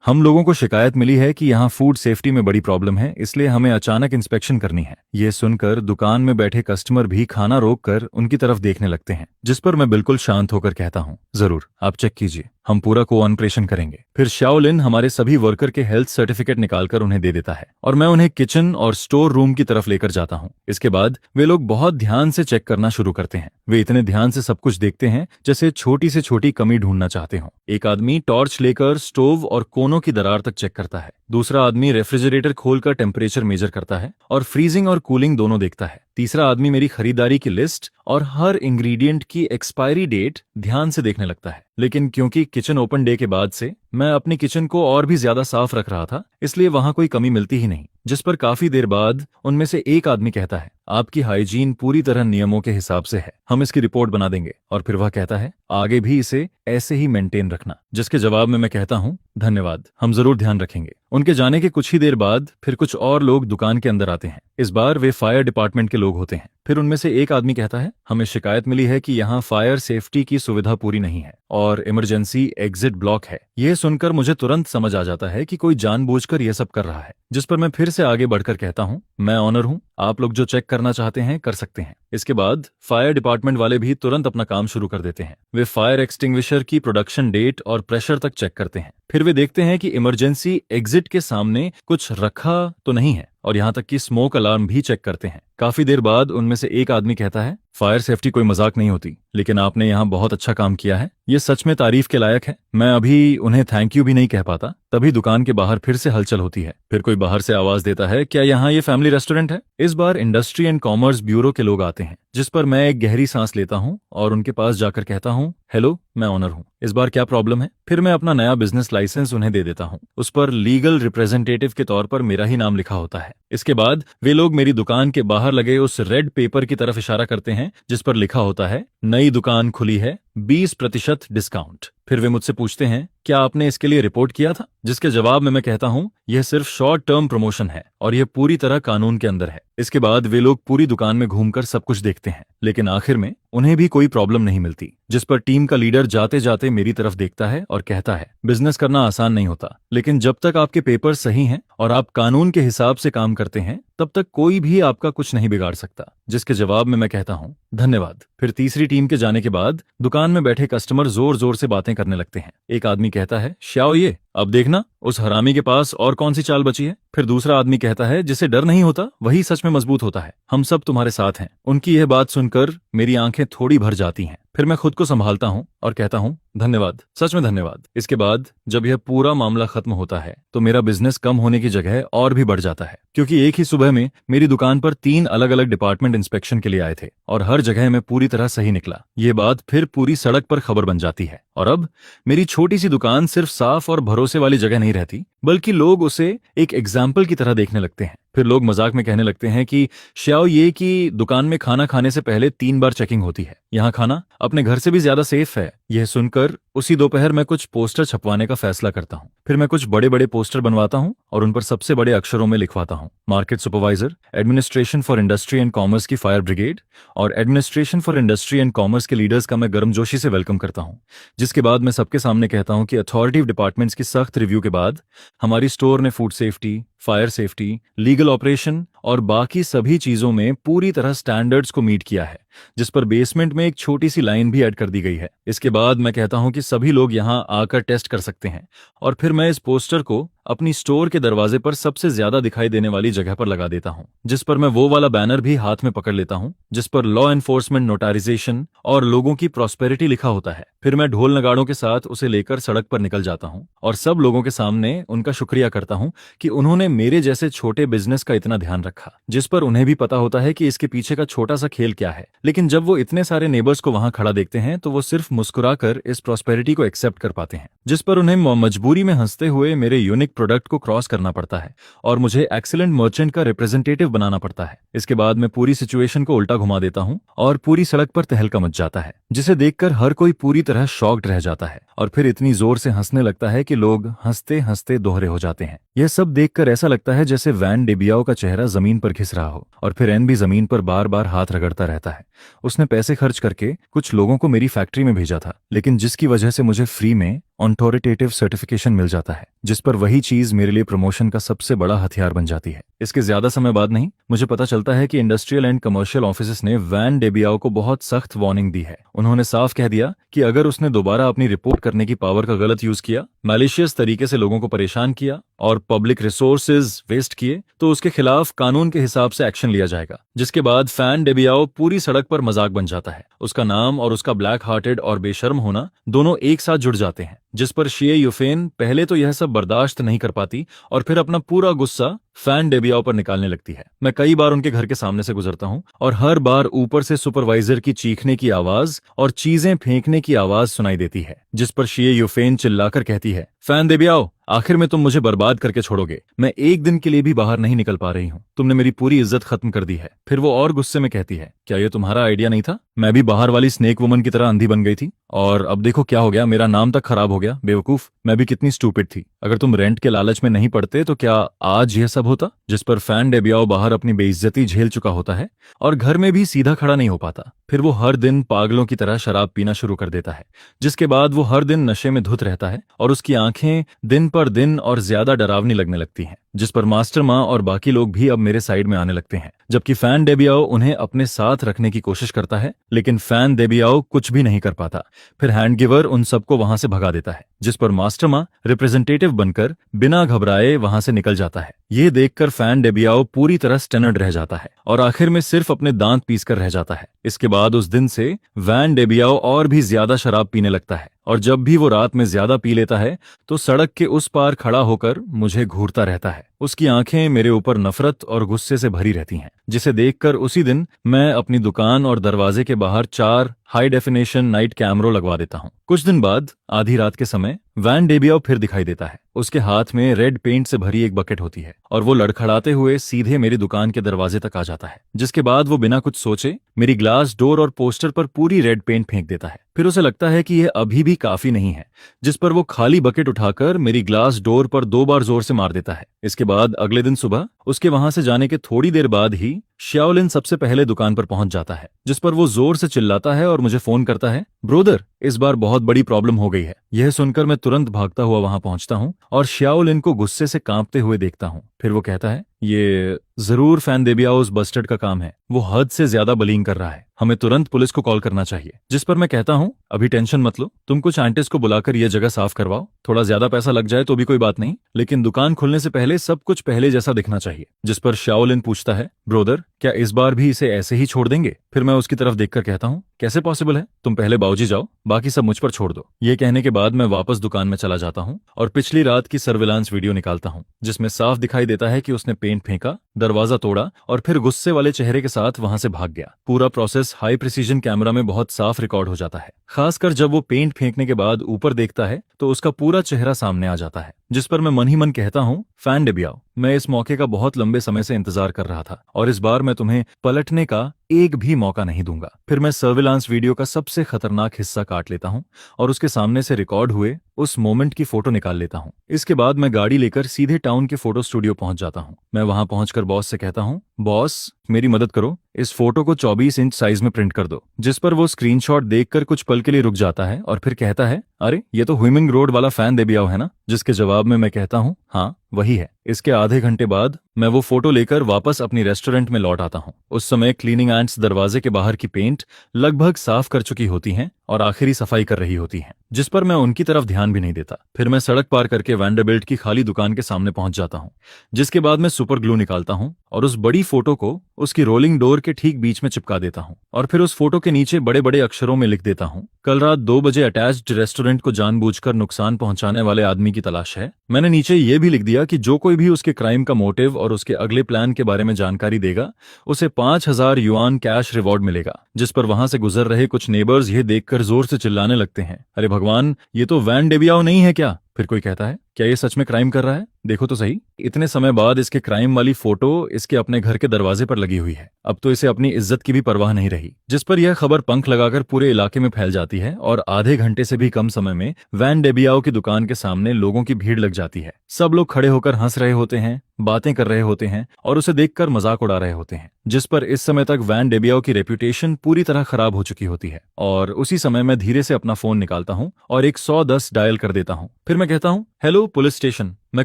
हम लोगों को शिकायत मिली है कि यहाँ फूड सेफ्टी में बड़ी प्रॉब्लम है, इसलिए हमें अचानक इंस्पेक्शन करनी है। ये सुनकर दुकान में बैठे कस्टमर भी खाना रोककर उनकी तरफ देखने लगते हैं, जिस पर मैं बिल्कुल शांत होकर कहता हूँ, जरूर, आप चेक कीजिए, हम पूरा कोऑपरेट ऑपरेशन करेंगे। फिर शाओलिन हमारे सभी वर्कर के हेल्थ सर्टिफिकेट निकालकर उन्हें दे देता है और मैं उन्हें किचन और स्टोर रूम की तरफ लेकर जाता हूँ। इसके बाद वे लोग बहुत ध्यान से चेक करना शुरू करते हैं। वे इतने ध्यान से सब कुछ देखते हैं जैसे छोटी से छोटी कमी ढूंढना चाहते हो। एक आदमी टॉर्च लेकर स्टोव और कोनों की दरार तक चेक करता है। दूसरा आदमी रेफ्रिजरेटर खोलकर टेम्परेचर मेजर करता है और फ्रीजिंग और कूलिंग दोनों देखता है। तीसरा आदमी मेरी खरीदारी की लिस्ट और हर इंग्रेडिएंट की एक्सपायरी डेट ध्यान से देखने लगता है। लेकिन क्योंकि किचन ओपन डे के बाद से मैं अपनी किचन को और भी ज्यादा साफ रख रहा था, इसलिए वहां कोई कमी मिलती ही नहीं। जिस पर काफी देर बाद उनमें से एक आदमी कहता है, आपकी हाइजीन पूरी तरह नियमों के हिसाब से है, हम इसकी रिपोर्ट बना देंगे। और फिर वह कहता है, आगे भी इसे ऐसे ही मेंटेन रखना। जिसके जवाब में मैं कहता हूँ, धन्यवाद, हम जरूर ध्यान रखेंगे। उनके जाने के कुछ ही देर बाद फिर कुछ और लोग दुकान के अंदर आते हैं। इस बार वे फायर डिपार्टमेंट के लोग होते हैं। फिर उनमें से एक आदमी कहता है, हमें शिकायत मिली है कि यहाँ फायर सेफ्टी की सुविधा पूरी नहीं है और इमरजेंसी एग्जिट ब्लॉक है। यह सुनकर मुझे तुरंत समझ आ जाता है कि कोई जानबूझकर यह सब कर रहा है। जिस पर मैं फिर से आगे बढ़कर कहता हूँ, मैं ऑनर हूँ, आप लोग जो चेक करना चाहते हैं कर सकते हैं। इसके बाद फायर डिपार्टमेंट वाले भी तुरंत अपना काम शुरू कर देते हैं। वे फायर एक्सटिंग्विशर की प्रोडक्शन डेट और प्रेशर तक चेक करते हैं। फिर वे देखते हैं कि इमरजेंसी एग्जिट के सामने कुछ रखा तो नहीं है और यहाँ तक कि स्मोक अलार्म भी चेक करते हैं। काफी देर बाद उनमें से एक आदमी कहता है, फायर सेफ्टी कोई मजाक नहीं होती, लेकिन आपने यहाँ बहुत अच्छा काम किया है, ये सच में तारीफ के लायक है। मैं अभी उन्हें थैंक यू भी नहीं कह पाता। तभी दुकान के बाहर फिर से हलचल होती है। फिर कोई बाहर से आवाज देता है, क्या यहाँ ये फैमिली रेस्टोरेंट है? इस बार इंडस्ट्री एंड कॉमर्स ब्यूरो के लोग आते हैं। जिस पर मैं एक गहरी सांस लेता हूँ और उनके पास जाकर कहता हूँ, हेलो, मैं ऑनर हूँ, इस बार क्या प्रॉब्लम है? फिर मैं अपना नया बिजनेस लाइसेंस उन्हें दे देता हूँ। उस पर लीगल रिप्रेजेंटेटिव के तौर पर मेरा ही नाम लिखा होता है। इसके बाद वे लोग मेरी दुकान के बाहर लगे उस रेड पेपर की तरफ इशारा करते हैं जिस पर लिखा होता है, नई दुकान खुली है, 20% डिस्काउंट। फिर वे मुझसे पूछते हैं, क्या आपने इसके लिए रिपोर्ट किया था? जिसके जवाब में मैं कहता हूँ, यह सिर्फ शॉर्ट टर्म प्रमोशन है और यह पूरी तरह कानून के अंदर है। इसके बाद वे लोग पूरी दुकान में घूमकर सब कुछ देखते हैं, लेकिन आखिर में उन्हें भी कोई प्रॉब्लम नहीं मिलती। जिस पर टीम का लीडर जाते जाते मेरी तरफ देखता है और कहता है, बिजनेस करना आसान नहीं होता, लेकिन जब तक आपके पेपर सही हैं और आप कानून के हिसाब से काम करते हैं, तब तक कोई भी आपका कुछ नहीं बिगाड़ सकता। जिसके जवाब में मैं कहता हूँ, धन्यवाद। फिर तीसरी टीम के जाने के बाद दुकान में बैठे कस्टमर जोर जोर से बातें करने लगते हैं। एक आदमी कहता है, श्याओ, ये अब देखना, उस हरामी के पास और कौन सी चाल बची है। फिर दूसरा आदमी कहता है, जिसे डर नहीं होता वही सच में मजबूत होता है, हम सब तुम्हारे साथ हैं। उनकी यह बात सुनकर मेरी आंखें थोड़ी भर जाती हैं। फिर मैं खुद को संभालता हूँ और कहता हूँ, धन्यवाद, सच में धन्यवाद। इसके बाद जब यह पूरा मामला खत्म होता है तो मेरा बिजनेस कम होने की जगह और भी बढ़ जाता है, क्योंकि एक ही सुबह में मेरी दुकान पर 3 अलग अलग डिपार्टमेंट इंस्पेक्शन के लिए आए थे और हर जगह में पूरी तरह सही निकला। ये बात फिर पूरी सड़क पर खबर बन जाती है और अब मेरी छोटी सी दुकान सिर्फ साफ और भरोसे वाली जगह नहीं रहती, बल्कि लोग उसे एक एग्जाम्पल की तरह देखने लगते हैं। फिर लोग मजाक में कहने लगते हैं कि श्याओ, ये कि दुकान में खाना खाने से पहले 3 बार चेकिंग होती है, यहाँ खाना अपने घर से भी ज्यादा सेफ है। यह सुनकर उसी दोपहर मैं कुछ पोस्टर छपवाने का फैसला करता हूँ। फिर मैं कुछ बड़े बड़े पोस्टर बनवाता हूँ और उन पर सबसे बड़े अक्षरों में लिखवाता हूँ, market supervisor, administration for industry and commerce की फायर ब्रिगेड और administration for industry and commerce के लीडर्स का मैं गर्मजोशी से वेलकम करता हूँ। जिसके बाद मैं सबके सामने कहता हूँ कि अथॉरिटी डिपार्टमेंट्स की सख्त रिव्यू के बाद हमारी स्टोर ने food safety, fire safety, legal operation और बाकी सभी चीजों में पूरी तरह स्टैंडर्ड्स को मीट किया है, जिस पर बेसमेंट में एक छोटी सी लाइन भी ऐड कर दी गई है। इसके बाद मैं कहता हूं कि सभी लोग यहां आकर टेस्ट कर सकते हैं और फिर मैं इस पोस्टर को अपनी स्टोर के दरवाजे पर सबसे ज्यादा दिखाई देने वाली जगह पर लगा देता हूं, जिस पर मैं वो वाला बैनर भी हाथ में पकड़ लेता हूं जिस पर लॉ एनफोर्समेंट नोटाराइजेशन और लोगों की प्रॉस्पेरिटी लिखा होता है। फिर मैं ढोल नगाड़ों के साथ उसे लेकर सड़क पर निकल जाता हूं और सब लोगों के सामने उनका शुक्रिया करता हूं कि उन्होंने मेरे जैसे छोटे बिजनेस का इतना ध्यान रखा, जिस पर उन्हें भी पता होता है कि इसके पीछे का छोटा सा खेल क्या है। लेकिन जब वो इतने सारे नेबर्स को वहां खड़ा देखते हैं तो वो सिर्फ मुस्कुराकर इस प्रॉस्पेरिटी को एक्सेप्ट कर पाते हैं, जिस पर उन्हें मजबूरी में हंसते हुए मेरे यूनिक प्रोडक्ट को क्रॉस करना पड़ता है और मुझे एक्सीलेंट मर्चेंट का रिप्रेजेंटेटिव बनाना पड़ता है। इसके बाद मैं पूरी सिचुएशन को उल्टा घुमा देता हूं और पूरी सड़क पर तहलका मच जाता है, जिसे देखकर हर कोई पूरी तरह शॉक्ड रह जाता है और फिर इतनी जोर से हंसने लगता है कि लोग हंसते हंसते दोहरे हो जाते हैं। यह सब देखकर ऐसा लगता है जैसे वैन डेबियाओ का चेहरा जमीन पर घिस रहा हो और फिर एन भी जमीन पर बार बार हाथ रगड़ता रहता है। उसने पैसे खर्च करके कुछ लोगों को मेरी फैक्ट्री में भेजा था, लेकिन जिसकी वजह से मुझे फ्री में ऑथोरिटेटिव सर्टिफिकेशन मिल जाता है, जिस पर वही चीज मेरे लिए प्रमोशन का सबसे बड़ा हथियार बन जाती है। इसके ज्यादा समय बाद नहीं, मुझे पता चलता है कि इंडस्ट्रियल एंड कमर्शियल ऑफिसेस ने वैन डेबियाओ को बहुत सख्त वार्निंग दी है। उन्होंने साफ कह दिया कि अगर उसने दोबारा अपनी रिपोर्ट करने की पावर का गलत यूज किया, मैलिशियस तरीके से लोगों को परेशान किया और पब्लिक रिसोर्सेज वेस्ट किए, तो उसके खिलाफ कानून के हिसाब से एक्शन लिया जाएगा। जिसके बाद फैन डेबियाओ पूरी सड़क पर मजाक बन जाता है। उसका नाम और उसका ब्लैक हार्टेड और बेशर्म होना दोनों एक साथ जुड़ जाते हैं, जिस पर शिए यूफेन पहले तो यह सब बर्दाश्त नहीं कर पाती और फिर अपना पूरा गुस्सा फैन डेबियाओ पर निकालने लगती है। मैं कई बार उनके घर के सामने से गुजरता हूँ और हर बार ऊपर से सुपरवाइजर की चीखने की आवाज और चीजें फेंकने की आवाज सुनाई देती है, जिस पर शिए यूफेन चिल्लाकर कहती है, फैन डेबियाओ, आखिर में तुम मुझे बर्बाद करके छोड़ोगे। मैं एक दिन के लिए भी बाहर नहीं निकल पा रही हूँ। तुमने मेरी पूरी इज्जत खत्म कर दी है। फिर वो और गुस्से में कहती है, क्या ये तुम्हारा आइडिया नहीं था? मैं भी बाहर वाली स्नेक वुमन की तरह अंधी बन गई थी और अब देखो क्या हो गया, मेरा नाम तक खराब हो गया। बेवकूफ, मैं भी कितनी स्टूपिड थी। अगर तुम रेंट के लालच में नहीं पड़ते तो क्या आज यह सब होता? जिस पर फैन डेबियाओ बाहर अपनी बेइज्जती झेल चुका होता है और घर में भी सीधा खड़ा नहीं हो पाता। फिर वो हर दिन पागलों की तरह शराब पीना शुरू कर देता है, जिसके बाद वो हर दिन नशे में धुत रहता है और उसकी आंखें दिन पर दिन और ज्यादा डरावनी लगने लगती हैं, जिस पर मास्टर माँ और बाकी लोग भी अब मेरे साइड में आने लगते हैं। जबकि फैन डेबियाओ उन्हें अपने साथ रखने की कोशिश करता है, लेकिन फैन डेबियाओ कुछ भी नहीं कर पाता। फिर हैंड गिवर उन सबको वहां से भगा देता है, जिस पर मास्टर माँ रिप्रेजेंटेटिव बनकर बिना घबराए वहां से निकल जाता है। ये देखकर फैन डेबियाओ पूरी तरह स्टनर्ड रह जाता है और आखिर में सिर्फ अपने दांत पीसकर रह जाता है। इसके बाद उस दिन से वैन डेबियाओ और भी ज्यादा शराब पीने लगता है और जब भी वो रात में ज्यादा पी लेता है तो सड़क के उस पार खड़ा होकर मुझे घूरता रहता है। उसकी आंखें मेरे ऊपर नफरत और गुस्से से भरी रहती हैं, जिसे देखकर उसी दिन मैं अपनी दुकान और दरवाजे के बाहर 4 हाई डेफिनेशन नाइट कैमरों लगवा देता हूँ। कुछ दिन बाद आधी रात के समय वैन डेबियाओ फिर दिखाई देता है। उसके हाथ में रेड पेंट से भरी एक बकेट होती है और वो लड़खड़ाते हुए सीधे मेरी दुकान के दरवाजे तक आ जाता है, जिसके बाद वो बिना कुछ सोचे मेरी ग्लास डोर और पोस्टर पर पूरी रेड पेंट फेंक देता है। फिर उसे लगता है कि यह अभी भी काफी नहीं है, जिस पर वो खाली बकेट उठाकर मेरी ग्लास डोर पर 2 बार जोर से मार देता है। इसके बाद अगले दिन सुबह उसके वहां से जाने के थोड़ी देर बाद ही शाओलिन सबसे पहले दुकान पर पहुंच जाता है, जिस पर वो जोर से चिल्लाता है और मुझे फोन करता है, ब्रोदर, इस बार बहुत बड़ी प्रॉब्लम हो गई है। यह सुनकर मैं तुरंत भागता हुआ वहां पहुंचता हूं और शाओलिन को गुस्से से कांपते हुए देखता हूं। फिर वो कहता है, ये जरूर फैन डेबियाओ उस बस्टर्ड का काम है। वो हद से ज्यादा बलिंग कर रहा है। हमें तुरंत पुलिस को कॉल करना चाहिए। जिस पर मैं कहता हूं, अभी टेंशन मत लो, तुम कुछ आंटिस्ट को बुलाकर यह जगह साफ करवाओ। थोड़ा ज्यादा पैसा लग जाए तो भी कोई बात नहीं, लेकिन दुकान खुलने से पहले सब कुछ पहले जैसा दिखना चाहिए। जिस पर शाओलिन पूछता है, ब्रोदर, क्या इस बार भी इसे ऐसे ही छोड़ देंगे? फिर मैं उसकी तरफ देखकर कहता हूं, कैसे पॉसिबल है? तुम पहले बाऊजी जाओ, बाकी सब मुझ पर छोड़ दो। ये कहने के बाद मैं वापस दुकान में चला जाता हूं और पिछली रात की सर्विलांस वीडियो निकालता हूं, जिसमें साफ दिखाई देता है कि उसने पेंट फेंका, दरवाजा तोड़ा और फिर गुस्से वाले चेहरे के साथ वहां से भाग गया। पूरा प्रोसेस हाई प्रिसीजन कैमरा में बहुत साफ रिकॉर्ड हो जाता है। खासकर जब वो पेंट फेंकने के बाद ऊपर देखता है तो उसका पूरा चेहरा सामने आ जाता है। जिस पर मैं मन ही मन कहता हूं, फैन डेबियाओ, मैं इस मौके का बहुत लंबे समय से इंतजार कर रहा था और इस बार मैं तुम्हें पलटने का एक भी मौका नहीं दूंगा। फिर मैं सर्विलांस वीडियो का सबसे खतरनाक हिस्सा काट लेता हूं और उसके सामने से रिकॉर्ड हुए उस मोमेंट की फोटो निकाल लेता हूं। इसके बाद मैं गाड़ी लेकर सीधे टाउन के फोटो स्टूडियो पहुंच जाता हूं। मैं वहां पहुंचकर बॉस से कहता हूं, बॉस, मेरी मदद करो, इस फोटो को 24 इंच साइज में प्रिंट कर दो। जिस पर वो स्क्रीनशॉट देखकर कुछ पल के लिए रुक जाता है और फिर कहता है, अरे ये तो हुइमिंग रोड वाला फैन डेबियाओ है ना? जिसके जवाब में मैं कहता हूँ, हाँ वही है। इसके आधे घंटे बाद मैं वो फोटो लेकर वापस अपनी रेस्टोरेंट में लौट आता हूँ। उस समय क्लीनिंग एंट्स दरवाजे के बाहर की पेंट लगभग साफ कर चुकी होती हैं और आखिरी सफाई कर रही होती हैं, जिस पर मैं उनकी तरफ ध्यान भी नहीं देता। फिर मैं सड़क पार करके वैंडरबिल्ट की खाली दुकान के सामने पहुंच जाता हूं, जिसके बाद मैं सुपर ग्लू निकालता हूं और उस बड़ी फोटो को उसकी रोलिंग डोर के ठीक बीच में चिपका देता हूं और फिर उस फोटो के नीचे बड़े बड़े अक्षरों में लिख देता हूं, कल रात 2 बजे अटैच्ड रेस्टोरेंट को जानबूझकर नुकसान पहुंचाने वाले आदमी की तलाश है। मैंने नीचे ये भी लिख दिया कि जो कोई भी उसके क्राइम का मोटिव और उसके अगले प्लान के बारे में जानकारी देगा, उसे 5000 युआन कैश रिवॉर्ड मिलेगा। जिस पर वहां से गुजर रहे कुछ नेबर्स ये देखकर जोर से चिल्लाने लगते हैं, अरे भगवान, ये तो वैन डेबियाओ नहीं है क्या? फिर कोई कहता है, क्या ये सच में क्राइम कर रहा है? देखो तो सही, इतने समय बाद इसके क्राइम वाली फोटो इसके अपने घर के दरवाजे पर लगी हुई है। अब तो इसे अपनी इज्जत की भी परवाह नहीं रही। जिस पर यह खबर पंख लगाकर पूरे इलाके में फैल जाती है और आधे घंटे से भी कम समय में वैन डेबियाओ की दुकान के सामने लोगों की भीड़ लग जाती है। सब लोग खड़े होकर हंस रहे होते हैं, बातें कर रहे होते हैं और उसे देखकर मजाक उड़ा रहे होते हैं। जिस पर इस समय तक वैन डेबियाओ की रेपुटेशन पूरी तरह खराब हो चुकी होती है। और उसी समय मैं धीरे से अपना फोन निकालता हूँ और 110 डायल कर देता हूँ। फिर मैं कहता हूँ, हेलो पुलिस स्टेशन, मैं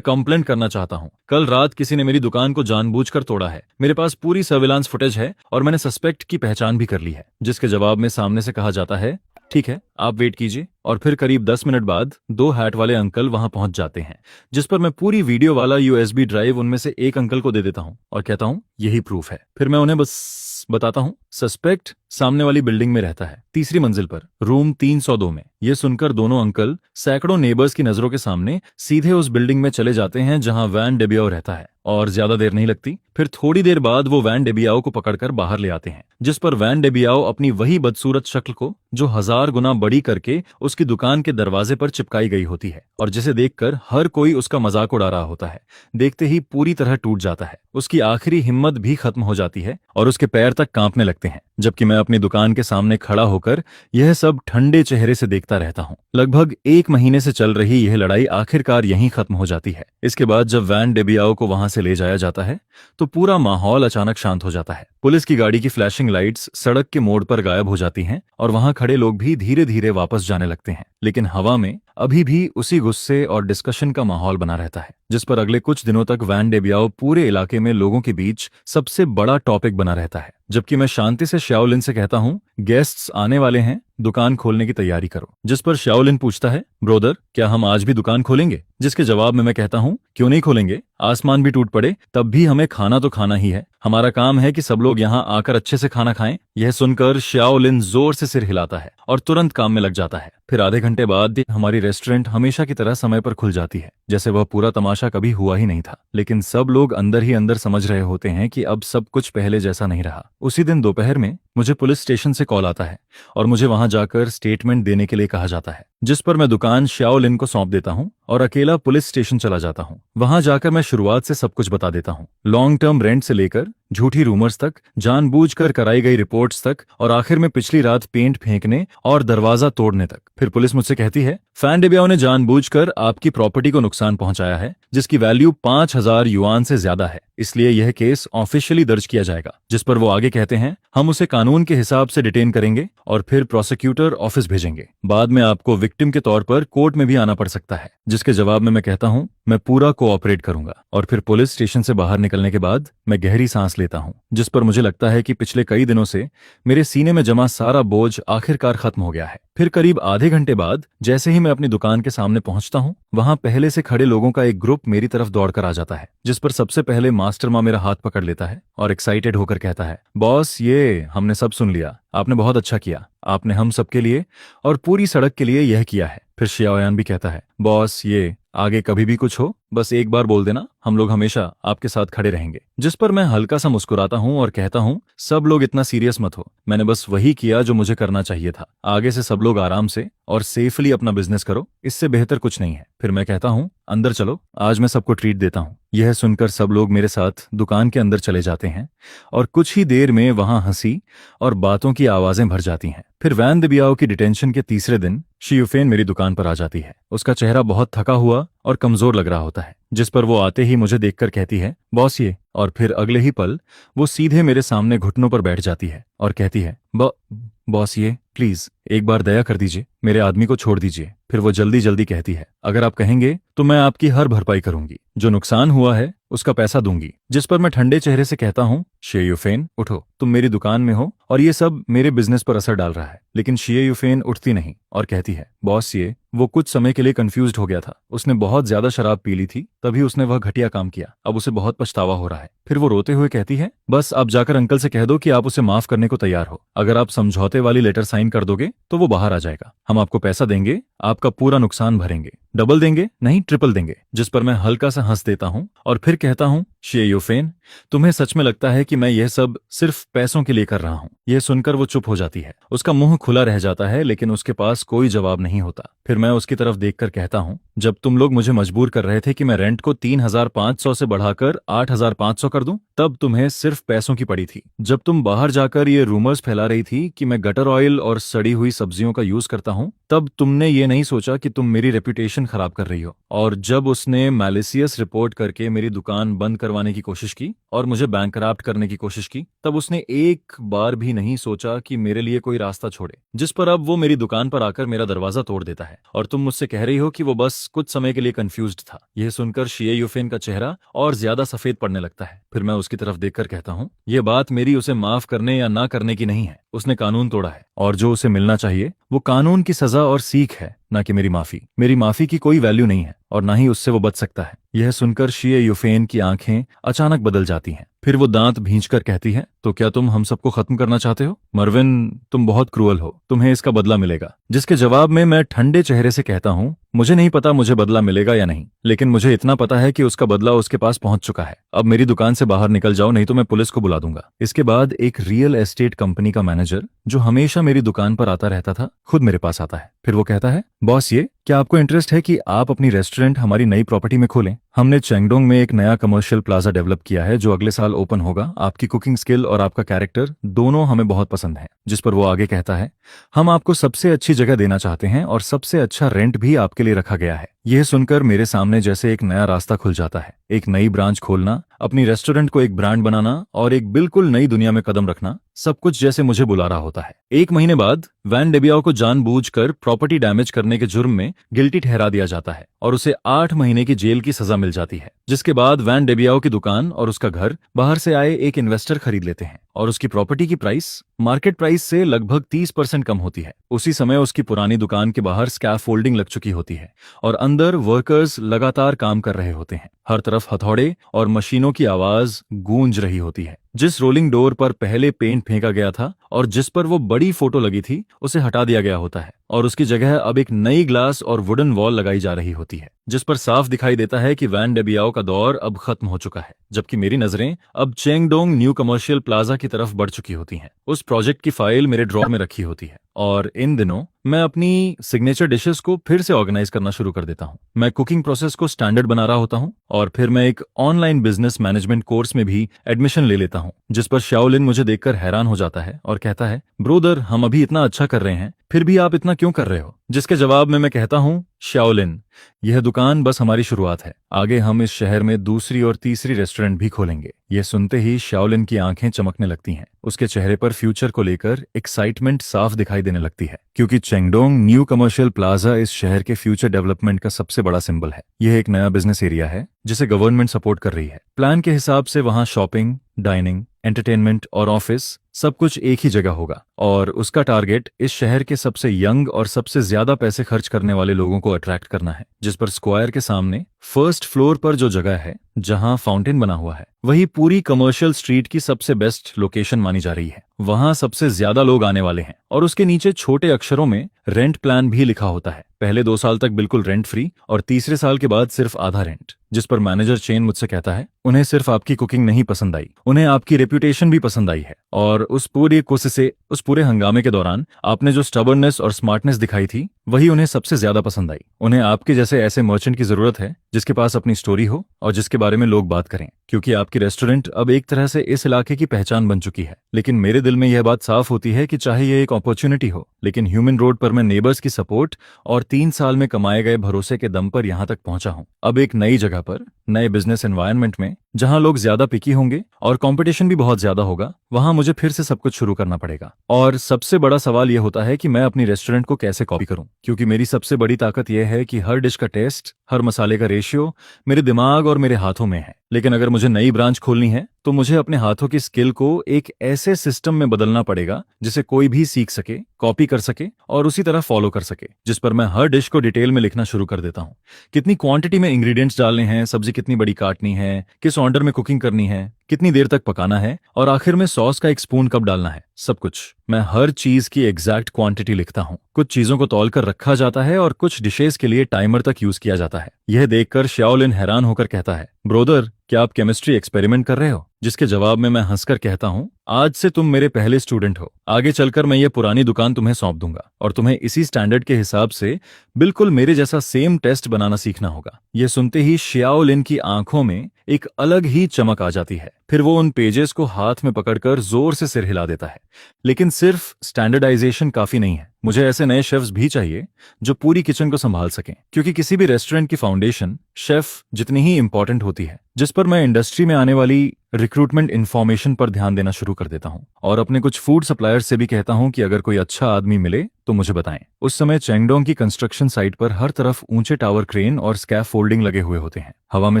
कंप्लेंट करना चाहता हूँ। कल रात किसी ने मेरी दुकान को जानबूझकर तोड़ा है। मेरे पास पूरी सर्विलांस फुटेज है और मैंने सस्पेक्ट की पहचान भी कर ली है। जिसके जवाब में सामने से कहा जाता है, ठीक है, आप वेट कीजिए। और फिर करीब 10 मिनट बाद 2 हैट वाले अंकल वहां पहुंच जाते हैं। जिस पर मैं पूरी वीडियो वाला यूएसबी ड्राइव उनमें से एक अंकल को दे देता हूं और कहता हूं, यही प्रूफ है। फिर मैं उन्हें बस बताता हूं, सस्पेक्ट सामने वाली बिल्डिंग में रहता है, तीसरी मंजिल पर, रूम 302 में। ये सुनकर दोनों अंकल सैकड़ों नेबर्स की नजरों के सामने सीधे उस बिल्डिंग में चले जाते हैं जहां वैन डेबियाओ रहता है। और ज्यादा देर नहीं लगती, फिर थोड़ी देर बाद वो वैन डेबियाओ को पकड़कर बाहर ले आते हैं। जिस पर वैन डेबियाओ अपनी वही बदसूरत शक्ल को, जो 1000 गुना बड़ी करके उसकी दुकान के दरवाजे पर चिपकाई गई होती है और जिसे देखकर हर कोई उसका मजाक उड़ा रहा होता है, देखते ही पूरी तरह टूट जाता है। उसकी आखिरी हिम्मत भी खत्म हो जाती है और उसके पैर तक कांपने लगते हैं। जबकि मैं अपनी दुकान के सामने खड़ा होकर यह सब ठंडे चेहरे से देखता रहता हूँ। लगभग 1 महीने से चल रही यह लड़ाई आखिरकार यहीं खत्म हो जाती है। इसके बाद जब वैन डेबियाओ को वहां से ले जाया जाता है तो पूरा माहौल अचानक शांत हो जाता है। पुलिस की गाड़ी की फ्लैशिंग लाइट्स सड़क के मोड़ पर गायब हो जाती हैं और वहां खड़े लोग भी धीरे धीरे वापस जाने लगते हैं। लेकिन हवा में अभी भी उसी गुस्से और डिस्कशन का माहौल बना रहता है, जिस पर अगले कुछ दिनों तक वैन डेबियाओ पूरे इलाके में लोगों के बीच सबसे बड़ा टॉपिक बना रहता है। जबकि मैं शांति से शाओलिन से कहता हूँ, गेस्ट्स आने वाले हैं, दुकान खोलने की तैयारी करो। जिस पर शाओलिन पूछता है, ब्रोदर, क्या हम आज भी दुकान खोलेंगे? जिसके जवाब में मैं कहता हूँ, क्यों नहीं खोलेंगे? आसमान भी टूट पड़े तब भी हमें खाना तो खाना ही है। हमारा काम है कि सब लोग यहाँ आकर अच्छे से खाना खाएं। यह सुनकर शाओलिन जोर से सिर हिलाता है और तुरंत काम में लग जाता है। फिर आधे घंटे बाद हमारी रेस्टोरेंट हमेशा की तरह समय पर खुल जाती है, जैसे वह पूरा तमाशा कभी हुआ ही नहीं था। लेकिन सब लोग अंदर ही अंदर समझ रहे होते हैं कि अब सब कुछ पहले जैसा नहीं रहा। उसी दिन दोपहर में मुझे पुलिस स्टेशन से कॉल आता है और मुझे वहां जाकर स्टेटमेंट देने के लिए कहा जाता है। जिस पर मैं दुकान शाओलिन को सौंप देता हूं और अकेला पुलिस स्टेशन चला जाता हूं। वहां जाकर मैं शुरुआत से सब कुछ बता देता हूं, लॉन्ग टर्म रेंट से लेकर झूठी रूमर्स तक, जानबूझकर कराई गई रिपोर्ट्स तक और आखिर में पिछली रात पेंट फेंकने और दरवाजा तोड़ने तक। फिर पुलिस मुझसे कहती है, वैन डेबियाओ ने जानबूझकर आपकी प्रॉपर्टी को नुकसान पहुंचाया है, जिसकी वैल्यू 5000 युआन से ज्यादा है, इसलिए यह केस ऑफिशियली दर्ज किया जाएगा। जिस पर वो आगे कहते हैं, हम उसे कानून के हिसाब से डिटेन करेंगे और फिर प्रोसिक्यूटर ऑफिस भेजेंगे। बाद में आपको विक्टिम के तौर पर कोर्ट में भी आना पड़ सकता है। जिसके जवाब में मैं कहता हूं, मैं पूरा कोऑपरेट करूंगा। और फिर पुलिस स्टेशन से बाहर निकलने के बाद मैं गहरी सांस लेता हूं, जिस पर मुझे लगता है कि पिछले कई दिनों से मेरे सीने में जमा सारा बोझ आखिरकार खत्म हो गया है। फिर करीब आधे घंटे बाद जैसे ही मैं अपनी दुकान के सामने पहुंचता हूं, वहां पहले से खड़े लोगों का एक ग्रुप मेरी तरफ दौड़कर आ जाता है। जिस पर सबसे पहले मास्टर माँ मेरा हाथ पकड़ लेता है और एक्साइटेड होकर कहता है, बॉस, ये हमने सब सुन लिया, आपने बहुत अच्छा किया। आपने हम सबके लिए और पूरी सड़क के लिए यह किया है। फिर शियाओयान भी कहता है, बॉस, ये आगे कभी भी कुछ हो बस एक बार बोल देना, हम लोग हमेशा आपके साथ खड़े रहेंगे। जिस पर मैं हल्का सा मुस्कुराता हूं और कहता हूं, सब लोग इतना सीरियस मत हो, मैंने बस वही किया जो मुझे करना चाहिए था। आगे से सब लोग आराम से और सेफली अपना बिजनेस करो, इससे बेहतर कुछ नहीं है। फिर मैं कहता हूं, अंदर चलो, आज मैं सबको ट्रीट देता हूं। यह सुनकर सब लोग मेरे साथ दुकान के अंदर चले जाते हैं और कुछ ही देर में वहां हंसी और बातों की आवाजें भर जाती हैं। फिर वैन डेबियाओ की डिटेंशन के तीसरे दिन शियुफेन मेरी दुकान पर आ जाती है। उसका चेहरा बहुत थका हुआ और कमजोर लग रहा होता है। जिस पर वो आते ही मुझे देखकर कहती है, बॉस, ये। और फिर अगले ही पल वो सीधे मेरे सामने घुटनों पर बैठ जाती है और कहती है, बॉस, ये प्लीज एक बार दया कर दीजिए, मेरे आदमी को छोड़ दीजिए। फिर वो जल्दी जल्दी कहती है, अगर आप कहेंगे तो मैं आपकी हर भरपाई करूंगी, जो नुकसान हुआ है उसका पैसा दूंगी। जिस पर मैं ठंडे चेहरे से कहता हूँ, शियुफेन, उठो, तुम मेरी दुकान में हो और ये सब मेरे बिजनेस पर असर डाल रहा है। लेकिन शियुफेन उठती नहीं और कहती है, बॉस, ये। वो कुछ समय के लिए कंफ्यूज्ड हो गया था, उसने बहुत ज्यादा शराब पी ली थी, तभी उसने वह घटिया काम किया। अब उसे बहुत पछतावा हो रहा है। फिर वो रोते हुए कहती है, बस आप जाकर अंकल से कह दो कि आप उसे माफ करने को तैयार हो। अगर आप समझौते वाली लेटर साइन कर दोगे तो वो बाहर आ जाएगा। हम आपको पैसा देंगे, आपका पूरा नुकसान भरेंगे, डबल देंगे, नहीं ट्रिपल देंगे। जिस पर मैं हल्का सा हंस देता हूँ और फिर कहता हूँ, शियुफेन, तुम्हें सच में लगता है कि मैं यह सब सिर्फ पैसों के लिए कर रहा हूँ? यह सुनकर वो चुप हो जाती है। उसका मुंह खुला रह जाता है लेकिन उसके पास कोई जवाब नहीं होता। फिर मैं उसकी तरफ देखकर कहता हूँ, जब तुम लोग मुझे मजबूर कर रहे थे कि मैं रेंट को 3,500 से बढ़ाकर 8,500 कर दूं, तब तुम्हें सिर्फ पैसों की पड़ी थी। जब तुम बाहर जाकर ये रूमर्स फैला रही थी कि मैं गटर ऑयल और सड़ी हुई सब्जियों का यूज करता हूँ, तब तुमने ये नहीं सोचा कि तुम मेरी रेपुटेशन खराब कर रही हो। और जब उसने मैलिसियस रिपोर्ट करके मेरी दुकान बंद करवाने की कोशिश की और मुझे बैंकरप्ट करने की कोशिश की, तब उसने एक बार भी नहीं सोचा कि मेरे लिए कोई रास्ता छोड़े, जिस पर अब वो मेरी दुकान पर आकर मेरा दरवाजा तोड़ देता है। और तुम मुझसे कह रही हो कि वो बस कुछ समय के लिए कंफ्यूज्ड था। यह सुनकर शिए यूफेन का चेहरा और ज्यादा सफेद पड़ने लगता है। फिर मैं उसकी तरफ देखकर कहता हूँ, ये बात मेरी उसे माफ करने या ना करने की नहीं है। उसने कानून तोड़ा है और जो उसे मिलना चाहिए वो कानून की सजा और सीख है, ना कि मेरी माफी। मेरी माफी की कोई वैल्यू नहीं है और ना ही उससे वो बच सकता है। यह सुनकर शिए यूफेन की आंखें अचानक बदल जाती हैं। फिर वो दांत भींचकर कहती है, तो क्या तुम हम सबको खत्म करना चाहते हो? मरविन, तुम बहुत क्रूअल हो, तुम्हें इसका बदला मिलेगा। जिसके जवाब में मैं ठंडे चेहरे से कहता हूँ, मुझे नहीं पता मुझे बदला मिलेगा या नहीं, लेकिन मुझे इतना पता है कि उसका बदला उसके पास पहुंच चुका है। अब मेरी दुकान से बाहर निकल जाओ, नहीं तो मैं पुलिस को बुला दूंगा। इसके बाद एक रियल एस्टेट कंपनी का मैनेजर, जो हमेशा मेरी दुकान पर आता रहता था, खुद मेरे पास आता है। फिर वो कहता है, बॉस, ये क्या आपको इंटरेस्ट है कि आप अपनी रेस्टोरेंट हमारी नई प्रॉपर्टी में खोलें? हमने चेंगडोंग में एक नया कमर्शियल प्लाजा डेवलप किया है जो अगले साल ओपन होगा। आपकी कुकिंग स्किल और आपका कैरेक्टर दोनों हमें बहुत पसंद है। जिस पर वो आगे कहता है, हम आपको सबसे अच्छी जगह देना चाहते हैं और सबसे अच्छा रेंट भी आपके लिए रखा गया है। यह सुनकर मेरे सामने जैसे एक नया रास्ता खुल जाता है। एक नई ब्रांच खोलना, अपनी रेस्टोरेंट को एक ब्रांड बनाना और एक बिल्कुल नई दुनिया में कदम रखना, सब कुछ जैसे मुझे बुला रहा होता है। 1 महीने बाद वैन डेबियाओ को जानबूझकर प्रॉपर्टी डैमेज करने के जुर्म में गिल्टी ठहरा दिया जाता है और उसे 8 महीने की जेल की सजा मिल जाती है। जिसके बाद वैन डेबियाओ की दुकान और उसका घर बाहर से आए एक इन्वेस्टर खरीद लेते हैं और उसकी प्रॉपर्टी की प्राइस मार्केट प्राइस से लगभग 30% कम होती है। उसी समय उसकी पुरानी दुकान के बाहर स्कैफोल्डिंग लग चुकी होती है और अंदर वर्कर्स लगातार काम कर रहे होते हैं। हर तरफ हथौड़े और मशीनों की आवाज गूंज रही होती है। जिस रोलिंग डोर पर पहले पेंट फेंका गया था और जिस पर वो बड़ी फोटो लगी थी, उसे हटा दिया गया होता है और उसकी जगह अब एक नई ग्लास और वुडन वॉल लगाई जा रही होती है, जिस पर साफ दिखाई देता है कि वैन डेबियाओ का दौर अब खत्म हो चुका है। जबकि मेरी नजरें अब चेंगडोंग न्यू कमर्शियल प्लाजा की तरफ बढ़ चुकी होती हैं। उस प्रोजेक्ट की फाइल मेरे ड्रॉर में रखी होती है और इन दिनों मैं अपनी सिग्नेचर डिशेस को फिर से ऑर्गेनाइज करना शुरू कर देता हूँ। मैं कुकिंग प्रोसेस को स्टैंडर्ड बना रहा होता हूँ और फिर मैं एक ऑनलाइन बिजनेस मैनेजमेंट कोर्स में भी एडमिशन ले लेता हूँ, जिस पर शाओलिन मुझे देखकर हैरान हो जाता है और कहता है, ब्रोदर, हम अभी इतना अच्छा कर रहे हैं, फिर भी आप इतना क्यों कर रहे हो? जिसके जवाब में मैं कहता हूँ, शाओलिन, यह दुकान बस हमारी शुरुआत है। आगे हम इस शहर में दूसरी और तीसरी रेस्टोरेंट भी खोलेंगे। यह सुनते ही शाओलिन की आंखें चमकने लगती हैं। उसके चेहरे पर फ्यूचर को लेकर एक्साइटमेंट साफ दिखाई देने लगती है, क्योंकि चेंगडोंग न्यू कमर्शियल प्लाजा इस शहर के फ्यूचर डेवलपमेंट का सबसे बड़ा सिंबल है। यह एक नया बिजनेस एरिया है जिसे गवर्नमेंट सपोर्ट कर रही है। प्लान के हिसाब से वहां शॉपिंग, डाइनिंग, एंटरटेनमेंट और ऑफिस सब कुछ एक ही जगह होगा और उसका टारगेट इस शहर के सबसे यंग और सबसे ज्यादा पैसे खर्च करने वाले लोगों को अट्रैक्ट करना है। जिस पर स्क्वायर के सामने फर्स्ट फ्लोर पर जो जगह है जहां फाउंटेन बना हुआ है, वही पूरी कमर्शियल स्ट्रीट की सबसे बेस्ट लोकेशन मानी जा रही है। वहां सबसे ज्यादा लोग आने वाले हैं और उसके नीचे छोटे अक्षरों में रेंट प्लान भी लिखा होता है। पहले 2 साल तक बिल्कुल रेंट फ्री और तीसरे साल के बाद सिर्फ आधा रेंट। जिस पर मैनेजर चेन मुझसे कहता है, उन्हें सिर्फ आपकी कुकिंग नहीं पसंद आई, उन्हें आपकी रेप्यूटेशन भी पसंद आई है और उस पूरे हंगामे के दौरान आपने जो स्टबर्ननेस और स्मार्टनेस दिखाई थी, वही उन्हें सबसे ज्यादा पसंद आई। उन्हें आपके जैसे ऐसे मर्चेंट की जरूरत है जिसके पास अपनी स्टोरी हो और जिसके बारे में लोग बात करें, क्योंकि आपकी रेस्टोरेंट अब एक तरह से इस इलाके की पहचान बन चुकी है। लेकिन मेरे दिल में यह बात साफ होती है कि चाहे यह एक अपॉर्चुनिटी हो, लेकिन ह्यूमन रोड पर मैं नेबर्स की सपोर्ट और 3 साल में कमाए गए भरोसे के दम पर यहां तक पहुंचा हूं। अब एक नई जगह पर, नए बिजनेस एनवायरनमेंट में, जहां लोग ज्यादा पिकी होंगे और कंपटीशन भी बहुत ज्यादा होगा, वहां मुझे फिर से सब कुछ शुरू करना पड़ेगा। और सबसे बड़ा सवाल यह होता है कि मैं अपनी रेस्टोरेंट को कैसे कॉपी करूं, क्योंकि मेरी सबसे बड़ी ताकत यह है कि हर डिश का टेस्ट, हर मसाले का रेशियो मेरे दिमाग और मेरे हाथों में है। लेकिन अगर मुझे नई ब्रांच खोलनी है तो मुझे अपने हाथों की स्किल को एक ऐसे सिस्टम में बदलना पड़ेगा जिसे कोई भी सीख सके, कॉपी कर सके और उसी तरह फॉलो कर सके, जिस पर मैं हर डिश को डिटेल में लिखना शुरू कर देता हूँ। कितनी क्वांटिटी में इंग्रेडिएंट्स डालने हैं, सब्जी कितनी बड़ी काटनी है, किस ऑर्डर में कुकिंग करनी है, कितनी देर तक पकाना है और आखिर में सॉस का 1 स्पून कब डालना है, सब कुछ। मैं हर चीज की एग्जैक्ट क्वांटिटी लिखता हूँ। कुछ चीजों को तौल कर रखा जाता है और कुछ डिशेस के लिए टाइमर तक यूज किया जाता है। यह देखकर शाओलिन हैरान होकर कहता है, ब्रोदर, क्या आप केमिस्ट्री एक्सपेरिमेंट कर रहे हो? जिसके जवाब में मैं हंसकर कहता हूँ, आज से तुम मेरे पहले स्टूडेंट हो। आगे चलकर मैं ये पुरानी दुकान तुम्हें सौंप दूंगा और तुम्हें इसी स्टैंडर्ड के हिसाब से बिल्कुल मेरे जैसा सेम टेस्ट बनाना सीखना होगा। ये सुनते ही शियाओ लिन की आंखों में एक अलग ही चमक आ जाती है। फिर वो उन पेजेस को हाथ में पकड़कर जोर से सिर हिला देता है। लेकिन सिर्फ स्टैंडर्डाइजेशन काफी नहीं है, मुझे ऐसे नए शेफ्स भी चाहिए जो पूरी किचन को संभाल सकें, क्योंकि किसी भी रेस्टोरेंट की फाउंडेशन शेफ जितनी ही इंपॉर्टेंट होती है। जिस पर मैं इंडस्ट्री में आने वाली रिक्रूटमेंट इन्फॉर्मेशन पर ध्यान देना शुरू कर देता हूं और अपने कुछ फूड सप्लायर से भी कहता हूं कि अगर कोई अच्छा आदमी मिले तो मुझे बताएं। उस समय चेंगडोंग की कंस्ट्रक्शन साइट पर हर तरफ ऊंचे टावर क्रेन और स्कैफोल्डिंग लगे हुए होते हैं। हवा में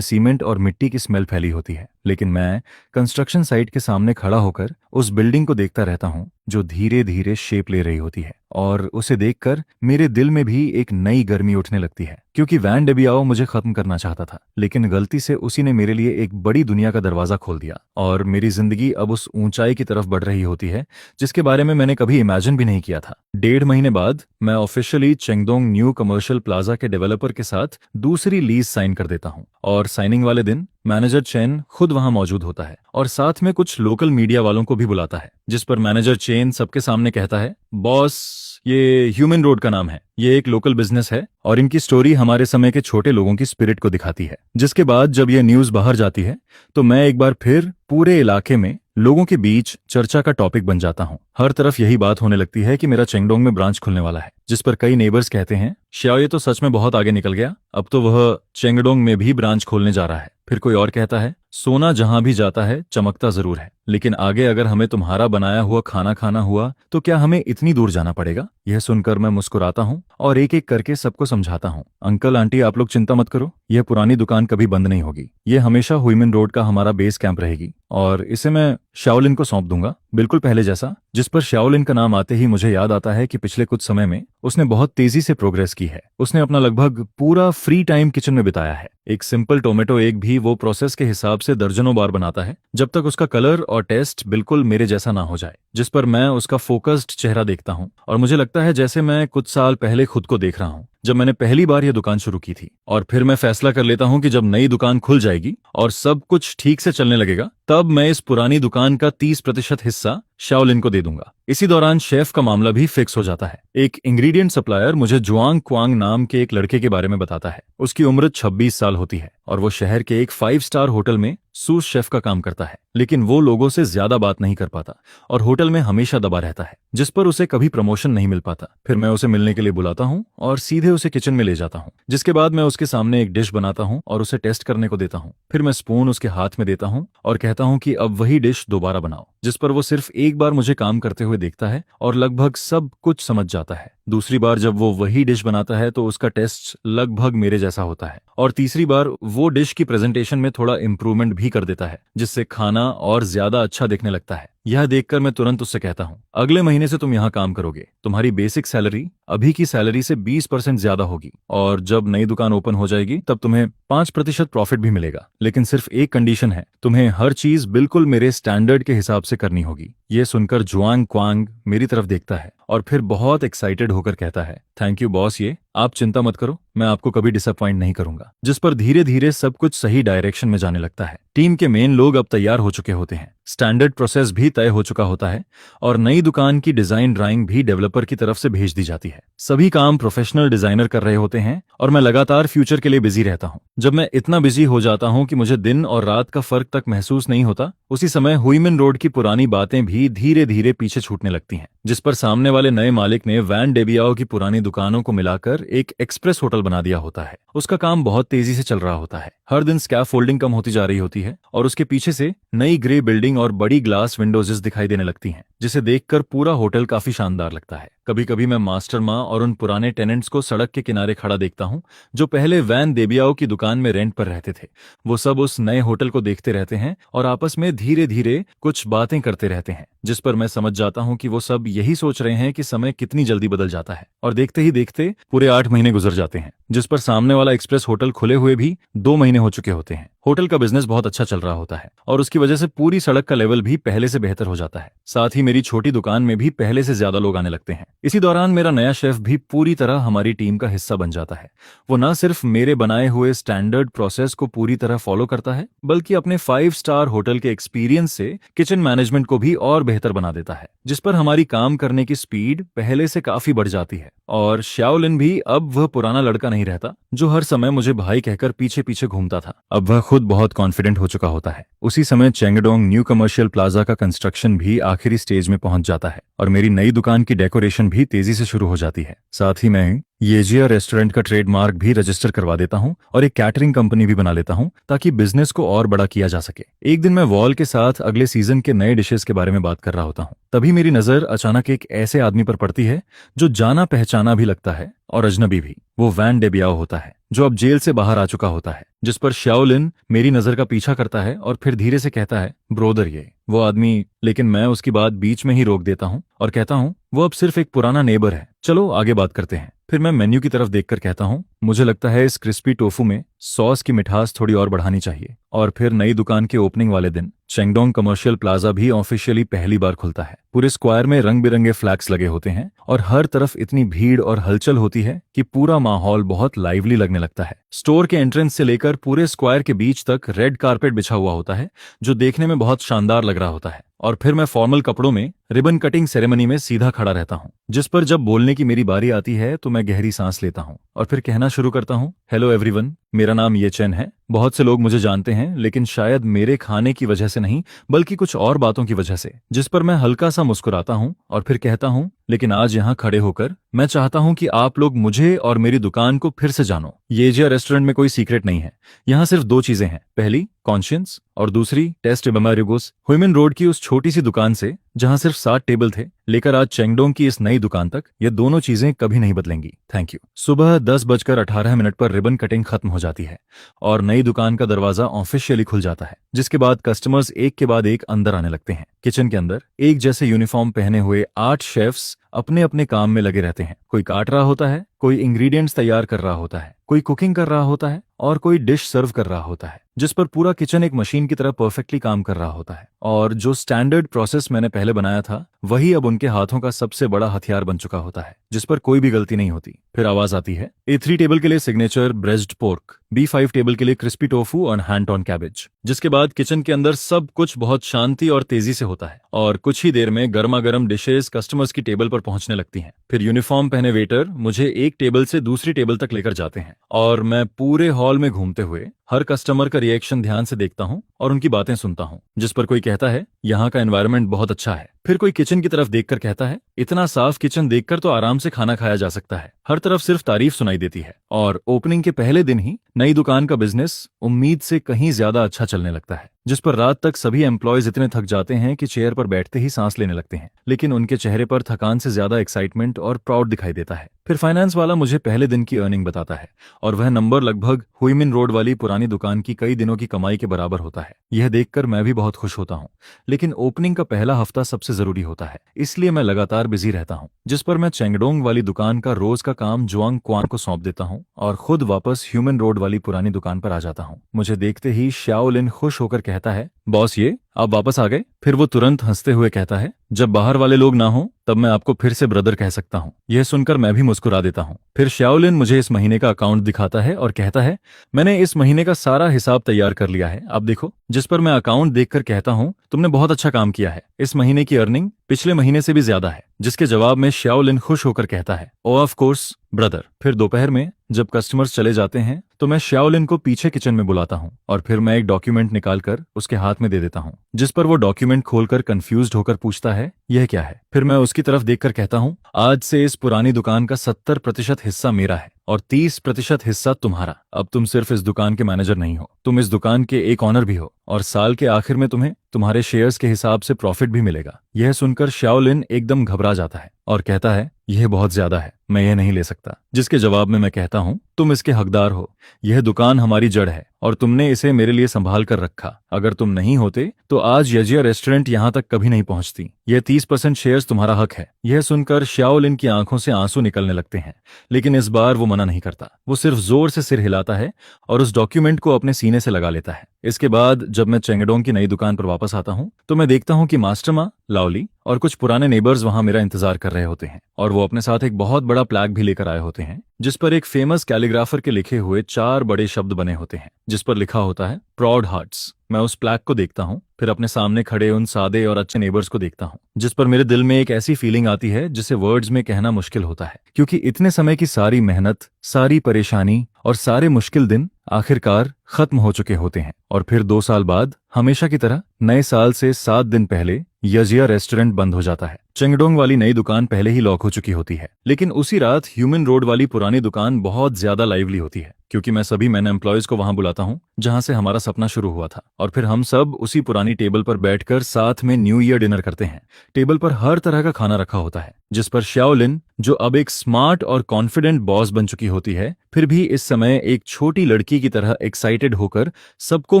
सीमेंट और मिट्टी की स्मेल फैली होती है, लेकिन मैं कंस्ट्रक्शन साइट के सामने खड़ा होकर उस बिल्डिंग को देखता रहता हूं जो धीरे धीरे शेप ले रही होती है, और उसे देखकर मेरे दिल में भी एक नई गर्मी उठने लगती है। क्योंकि वैन डेबियाओ मुझे खत्म करना चाहता था, लेकिन गलती से उसी ने मेरे लिए एक बड़ी दुनिया का दरवाजा खोल दिया और मेरी जिंदगी अब उस ऊंचाई की तरफ बढ़ रही होती है जिसके बारे में मैंने कभी इमेजिन भी नहीं किया था। 1.5 महीने बाद मैं ऑफिशियली चेंगडोंग न्यू कमर्शियल प्लाजा के डेवलपर के साथ दूसरी लीज साइन कर देता हूं, और साइनिंग वाले दिन मैनेजर चेन खुद वहां मौजूद होता है और साथ में कुछ लोकल मीडिया वालों को भी बुलाता है। जिस पर मैनेजर चेन सबके सामने कहता है, बॉस, ये ह्यूमन रोड का नाम है, ये एक लोकल बिजनेस है और इनकी स्टोरी हमारे समय के छोटे लोगों की स्पिरिट को दिखाती है। जिसके बाद जब ये न्यूज बाहर जाती है तो मैं एक बार फिर पूरे इलाके में लोगों के बीच चर्चा का टॉपिक बन जाता हूँ। हर तरफ यही बात होने लगती है कि मेरा चेंगडोंग में ब्रांच खुलने वाला है। जिस पर कई नेबर्स कहते हैं, श्याओ ये तो सच में बहुत आगे निकल गया, अब तो वह चेंगडोंग में भी ब्रांच खोलने जा रहा है। फिर कोई और कहता है, सोना जहां भी जाता है चमकता जरूर है, लेकिन आगे अगर हमें तुम्हारा बनाया हुआ खाना खाना हुआ तो क्या हमें इतनी दूर जाना पड़ेगा? यह सुनकर मैं मुस्कुराता हूँ और एक एक करके सबको समझाता हूँ, अंकल आंटी आप लोग चिंता मत करो, यह पुरानी दुकान कभी बंद नहीं होगी, ये हमेशा हुइमिन रोड का हमारा बेस कैंप रहेगी और इसे मैं शाओलिन को सौंप दूंगा, बिल्कुल पहले जैसा। जिस पर शाओलिन का नाम आते ही मुझे याद आता है कि पिछले कुछ समय में उसने बहुत तेजी से प्रोग्रेस की है। उसने अपना लगभग पूरा फ्री टाइम किचन में बिताया है। एक सिंपल टोमेटो एग भी वो प्रोसेस के हिसाब से दर्जनों बार बनाता है जब तक उसका कलर और टेस्ट बिल्कुल मेरे जैसा ना हो जाए। जिस पर मैं उसका फोकस्ड चेहरा देखता हूँ और मुझे लगता है जैसे मैं कुछ साल पहले खुद को देख रहा हूँ जब मैंने पहली बार यह दुकान शुरू की थी। और फिर मैं फैसला कर लेता हूं कि जब नई दुकान खुल जाएगी और सब कुछ ठीक से चलने लगेगा तब मैं इस पुरानी दुकान का 30% हिस्सा शाओलिन को दे दूंगा। इसी दौरान शेफ का मामला भी फिक्स हो जाता है। एक इंग्रेडिएंट सप्लायर मुझे जुआंग क्वांग नाम के एक लड़के के बारे में बताता है। उसकी उम्र 26 साल होती है और वो शहर के एक 5 स्टार होटल में सूस शेफ का काम करता है, लेकिन वो लोगों से ज्यादा बात नहीं कर पाता और होटल में हमेशा दबा रहता है, जिस पर उसे कभी प्रमोशन नहीं मिल पाता। फिर मैं उसे मिलने के लिए बुलाता हूँ और सीधे उसे किचन में ले जाता हूँ, जिसके बाद मैं उसके सामने एक डिश बनाता हूँ और उसे टेस्ट करने को देता हूँ। फिर मैं स्पून उसके हाथ में देता हूँ और कहता हूँ कि अब वही डिश दोबारा बनाओ, जिस पर वो सिर्फ एक बार मुझे काम करते हुए देखता है और लगभग सब कुछ समझ जाता है। दूसरी बार जब वो वही डिश बनाता है तो उसका टेस्ट लगभग मेरे जैसा होता है और तीसरी बार वो डिश की प्रेजेंटेशन में थोड़ा इंप्रूवमेंट भी कर देता है, जिससे खाना और ज्यादा अच्छा दिखने लगता है। यह देखकर मैं तुरंत उससे कहता हूँ, अगले महीने से तुम यहाँ काम करोगे, तुम्हारी बेसिक सैलरी अभी की सैलरी से 20% ज्यादा होगी और जब नई दुकान ओपन हो जाएगी तब तुम्हें 5% प्रॉफिट भी मिलेगा। लेकिन सिर्फ एक कंडीशन है, तुम्हें हर चीज बिल्कुल मेरे स्टैंडर्ड के हिसाब से करनी होगी। ये सुनकर जुआंग क्वांग मेरी तरफ देखता है और फिर बहुत एक्साइटेड होकर कहता है, थैंक यू बॉस, ये आप चिंता मत करो, मैं आपको कभी डिसअपॉइंट नहीं करूंगा। जिस पर धीरे धीरे सब कुछ सही डायरेक्शन में जाने लगता है। टीम के मेन लोग अब तैयार हो चुके होते हैं, स्टैंडर्ड प्रोसेस भी तय हो चुका होता है और नई दुकान की डिजाइन ड्राइंग भी डेवलपर की तरफ से भेज दी जाती है। सभी काम प्रोफेशनल डिजाइनर कर रहे होते हैं और मैं लगातार फ्यूचर के लिए बिजी रहता हूँ। जब मैं इतना बिजी हो जाता हूँ कि मुझे दिन और रात का फर्क तक महसूस नहीं होता, उसी समय हुइमिन रोड की पुरानी बातें भी धीरे धीरे पीछे छूटने लगती हैं। जिस पर सामने वाले नए मालिक ने वैन डेबियाओ की पुरानी दुकानों को मिलाकर एक एक्सप्रेस होटल बना दिया होता है। उसका काम बहुत तेजी से चल रहा होता है। हर दिन स्कैफोल्डिंग कम होती जा रही होती है और उसके पीछे से नई ग्रे बिल्डिंग और बड़ी ग्लास विंडोजेस दिखाई देने लगती हैं, जिसे देखकर पूरा होटल काफी शानदार लगता है। कभी कभी मैं मास्टर माँ और उन पुराने टेनेंट्स को सड़क के किनारे खड़ा देखता हूँ जो पहले वैन डेबियाओ की दुकान में रेंट पर रहते थे। वो सब उस नए होटल को देखते रहते हैं और आपस में धीरे धीरे कुछ बातें करते रहते हैं, जिस पर मैं समझ जाता हूँ कि वो सब यही सोच रहे हैं कि समय कितनी जल्दी बदल जाता है। और देखते ही देखते पूरे 8 महीने गुजर जाते हैं, जिस पर सामने वाला एक्सप्रेस होटल खुले हुए भी 2 महीने हो चुके होते हैं होटल का बिजनेस बहुत अच्छा चल रहा होता है और उसकी वजह से पूरी सड़क का लेवल भी पहले से बेहतर हो जाता है। साथ ही मेरी छोटी दुकान में भी पहले से ज्यादा लोग आने लगते हैं। इसी दौरान मेरा नया शेफ भी पूरी तरह हमारी टीम का हिस्सा बन जाता है। वो न सिर्फ मेरे बनाए हुए स्टैंडर्ड प्रोसेस को पूरी तरह फॉलो करता है, बल्कि अपने 5 स्टार होटल के एक्सपीरियंस से किचन मैनेजमेंट को भी और बेहतर बना देता है, जिस पर हमारी काम करने की स्पीड पहले से काफी बढ़ जाती है। और श्याओलिन भी अब वह पुराना लड़का नहीं रहता जो हर समय मुझे भाई कहकर पीछे पीछे घूमता था। अब वह खुद बहुत कॉन्फिडेंट हो चुका होता है। उसी समय चेंगडोंग न्यू कमर्शियल प्लाजा का कंस्ट्रक्शन भी आखिरी स्टेज में पहुंच जाता है और मेरी नई दुकान की डेकोरेशन भी तेजी से शुरू हो जाती है। साथ ही मैं येजिया रेस्टोरेंट का ट्रेडमार्क भी रजिस्टर करवा देता हूं और एक कैटरिंग कंपनी भी बना लेता हूं ताकि बिजनेस को और बड़ा किया जा सके। एक दिन मैं वॉल के साथ अगले सीजन के नए डिशेस के बारे में बात कर रहा होता हूं, तभी मेरी नजर अचानक एक ऐसे आदमी पर पड़ती है जो जाना पहचाना भी लगता है और अजनबी भी। वो वैन डेबियाओ होता है जो अब जेल से बाहर आ चुका होता है, जिस पर श्याओलिन मेरी नजर का पीछा करता है और फिर धीरे से कहता है, ब्रोदर ये वो आदमी। लेकिन मैं उसकी बात बीच में ही रोक देता हूं और कहता हूं, वो अब सिर्फ एक पुराना नेबर है, चलो आगे बात करते हैं। फिर मैं मेन्यू की तरफ देखकर कहता हूं, मुझे लगता है इस क्रिस्पी टोफू में सॉस की मिठास थोड़ी और बढ़ानी चाहिए। और फिर नई दुकान के ओपनिंग वाले दिन चेंगडोंग कमर्शियल प्लाजा भी ऑफिशियली पहली बार खुलता है। पूरे स्क्वायर में रंग बिरंगे फ्लैग्स लगे होते हैं और हर तरफ इतनी भीड़ और हलचल होती है कि पूरा माहौल बहुत लाइवली लगने लगता है। स्टोर के एंट्रेंस से लेकर पूरे स्क्वायर के बीच तक रेड कारपेट बिछा हुआ होता है जो देखने में बहुत शानदार लग रहा होता है। और फिर मैं फॉर्मल कपड़ों में रिबन कटिंग सेरेमनी में सीधा खड़ा रहता हूँ, जिस पर जब बोलने की मेरी बारी आती है तो मैं गहरी सांस लेता हूँ और फिर कहना शुरू करता हूँ, हेलो एवरीवन, मेरा नाम ये चेन है। बहुत से लोग मुझे जानते हैं, लेकिन शायद मेरे खाने की वजह से नहीं बल्कि कुछ और बातों की वजह से। जिस पर मैं हल्का सा मुस्कुराता हूँ और फिर कहता हूँ, लेकिन आज यहाँ खड़े होकर मैं चाहता हूँ कि आप लोग मुझे और मेरी दुकान को फिर से जानो। येजिया रेस्टोरेंट में कोई सीक्रेट नहीं है, यहाँ सिर्फ 2 चीजें हैं, पहली कॉन्शियंस और दूसरी टेस्ट बमारिगोस। हुइमिन रोड की उस छोटी सी दुकान से जहां सिर्फ 60 टेबल थे लेकर आज चेंगडोंग की इस नई दुकान तक, ये दोनों चीजें कभी नहीं बदलेंगी। Thank you. सुबह 10:18 पर रिबन कटिंग खत्म हो जाती है और नई दुकान का दरवाजा ऑफिशियली खुल जाता है, जिसके बाद कस्टमर्स एक के बाद एक अंदर आने लगते हैं। किचन के अंदर एक जैसे यूनिफॉर्म पहने हुए 8 शेफ्स अपने अपने काम में लगे रहते हैं। कोई काट रहा होता है, कोई इंग्रेडिएंट्स तैयार कर रहा होता है, कोई कुकिंग कर रहा होता है और कोई डिश सर्व कर रहा होता है, जिस पर पूरा किचन एक मशीन की तरह परफेक्टली काम कर रहा होता है। और जो स्टैंडर्ड प्रोसेस मैंने पहले बनाया था वही अब उनके हाथों का सबसे बड़ा हथियार बन चुका होता है, जिस पर कोई भी गलती नहीं होती। फिर आवाज आती है, A3 टेबल के लिए signature braced pork, B5 table के लिए क्रिस्पी टोफू और हैंड ऑन कैबेज। जिसके बाद किचन के अंदर सब कुछ बहुत शांति और तेजी से होता है और कुछ ही देर में गर्मा गर्म डिशेस कस्टमर्स की टेबल पर पहुंचने लगती हैं। फिर यूनिफॉर्म पहने वेटर मुझे एक टेबल से दूसरी टेबल तक लेकर जाते हैं और मैं पूरे हॉल में घूमते हुए हर कस्टमर का रिएक्शन ध्यान से देखता हूं और उनकी बातें सुनता हूं। जिस पर कोई कहता है, यहाँ का एनवायरनमेंट बहुत अच्छा है। फिर कोई किचन की तरफ देखकर कहता है, इतना साफ किचन देखकर तो आराम से खाना खाया जा सकता है। हर तरफ सिर्फ तारीफ सुनाई देती है और ओपनिंग के पहले दिन ही नई दुकान का बिजनेस उम्मीद से कहीं ज्यादा अच्छा चलने लगता है, जिस पर रात तक सभी एम्प्लॉयज इतने थक जाते हैं कि चेयर पर बैठते ही सांस लेने लगते हैं, लेकिन उनके चेहरे पर थकान से ज्यादा एक्साइटमेंट और प्राउड दिखाई देता है। फिर फाइनेंस वाला मुझे पहले दिन की अर्निंग बताता है और वह नंबर लगभग हुइमिन रोड वाली पुरानी दुकान की कई दिनों की कमाई के बराबर होता है। यह देखकर मैं भी बहुत खुश होता हूँ, लेकिन ओपनिंग का पहला हफ्ता सबसे जरूरी होता है, इसलिए मैं लगातार बिजी रहता हूँ। जिस पर मैं चेंगडोंग वाली दुकान का रोज का काम जुआंग क्वान को सौंप देता हूँ और खुद वापस ह्यूमन रोड वाली पुरानी दुकान पर आ जाता हूँ। मुझे देखते ही श्याओलिन खुश होकर कहता है, बॉस ये आप वापस आ गए। फिर वो तुरंत हंसते हुए कहता है, जब बाहर वाले लोग ना हो तब मैं आपको फिर से ब्रदर कह सकता हूँ। यह सुनकर मैं भी मुस्कुरा देता हूँ। फिर श्याओलिन मुझे इस महीने का अकाउंट दिखाता है और कहता है, मैंने इस महीने का सारा हिसाब तैयार कर लिया है, आप देखो। जिस पर मैं अकाउंट देखकर कहता हूँ, तुमने बहुत अच्छा काम किया है, इस महीने की अर्निंग पिछले महीने से भी ज्यादा है। जिसके जवाब में श्याओलिन खुश होकर कहता है, ओ ऑफ कोर्स ब्रदर। फिर दोपहर में जब कस्टमर्स चले जाते हैं तो मैं श्याओलिन को पीछे किचन में बुलाता हूँ और फिर मैं एक डॉक्यूमेंट निकालकर उसके हाथ में दे देता हूँ, जिस पर वो डॉक्यूमेंट खोलकर कंफ्यूज्ड होकर पूछता है, यह क्या है। फिर मैं उसकी तरफ देखकर कहता हूँ, आज से इस पुरानी दुकान का 70% हिस्सा मेरा है और 30% हिस्सा तुम्हारा। अब तुम सिर्फ इस दुकान के मैनेजर नहीं हो, तुम इस दुकान के एक ऑनर भी हो और साल के आखिर में तुम्हें तुम्हारे शेयर्स के हिसाब से प्रॉफिट भी मिलेगा। यह सुनकर श्याओलिन एकदम घबरा जाता है और कहता है, यह बहुत ज्यादा है, मैं यह नहीं ले सकता। जिसके जवाब में मैं कहता हूँ, तुम इसके हकदार हो। यह दुकान हमारी जड़ है और तुमने इसे मेरे लिए संभाल कर रखा। अगर तुम नहीं होते तो आज यजिया रेस्टोरेंट यहाँ तक कभी नहीं पहुंचती। यह 30% शेयर्स तुम्हारा हक है। यह सुनकर श्याओलिन की आंखों से आंसू निकलने लगते हैं, लेकिन इस बार वो मना नहीं करता। वो सिर्फ जोर से सिर हिलाता है और उस डॉक्यूमेंट को अपने सीने से लगा लेता है। इसके बाद जब मैं चेंगडोंग की नई दुकान पर वापस आता हूँ तो मैं देखता हूँ कि मास्टर माँ, लाओली और कुछ पुराने नेबर्स वहां मेरा इंतजार कर रहे होते हैं, और वो अपने साथ एक बहुत बड़ा प्लैक भी लेकर आए होते हैं जिस पर एक फेमस कैलीग्राफर के लिखे हुए 4 बड़े शब्द बने होते हैं, जिस पर लिखा होता है प्राउड हार्ट्स। मैं उस प्लैक को देखता हूँ, फिर अपने सामने खड़े उन सादे और अच्छे नेबर्स को देखता हूँ, जिस पर मेरे दिल में एक ऐसी फीलिंग आती है जिसे वर्ड्स में कहना मुश्किल होता है, क्योंकि इतने समय की सारी मेहनत, सारी परेशानी और सारे मुश्किल दिन आखिरकार खत्म हो चुके होते हैं। और फिर 2 साल बाद हमेशा की तरह नए साल से 7 दिन पहले यजिया रेस्टोरेंट बंद हो जाता है। चेंगडोंग वाली नई दुकान पहले ही लॉक हो चुकी होती है, लेकिन उसी रात ह्यूमन रोड वाली पुरानी दुकान बहुत ज्यादा लाइवली होती है, क्योंकि मैं सभी मैन एम्प्लॉयज को वहां बुलाता हूं जहां से हमारा सपना शुरू हुआ था, और फिर हम सब उसी पुरानी टेबल पर बैठकर साथ में न्यू ईयर डिनर करते हैं। टेबल पर हर तरह का खाना रखा होता है, जिस पर श्याओलिन, जो अब एक स्मार्ट और कॉन्फिडेंट बॉस बन चुकी होती है, फिर भी इस समय एक छोटी लड़की की तरह एक्साइटेड होकर सबको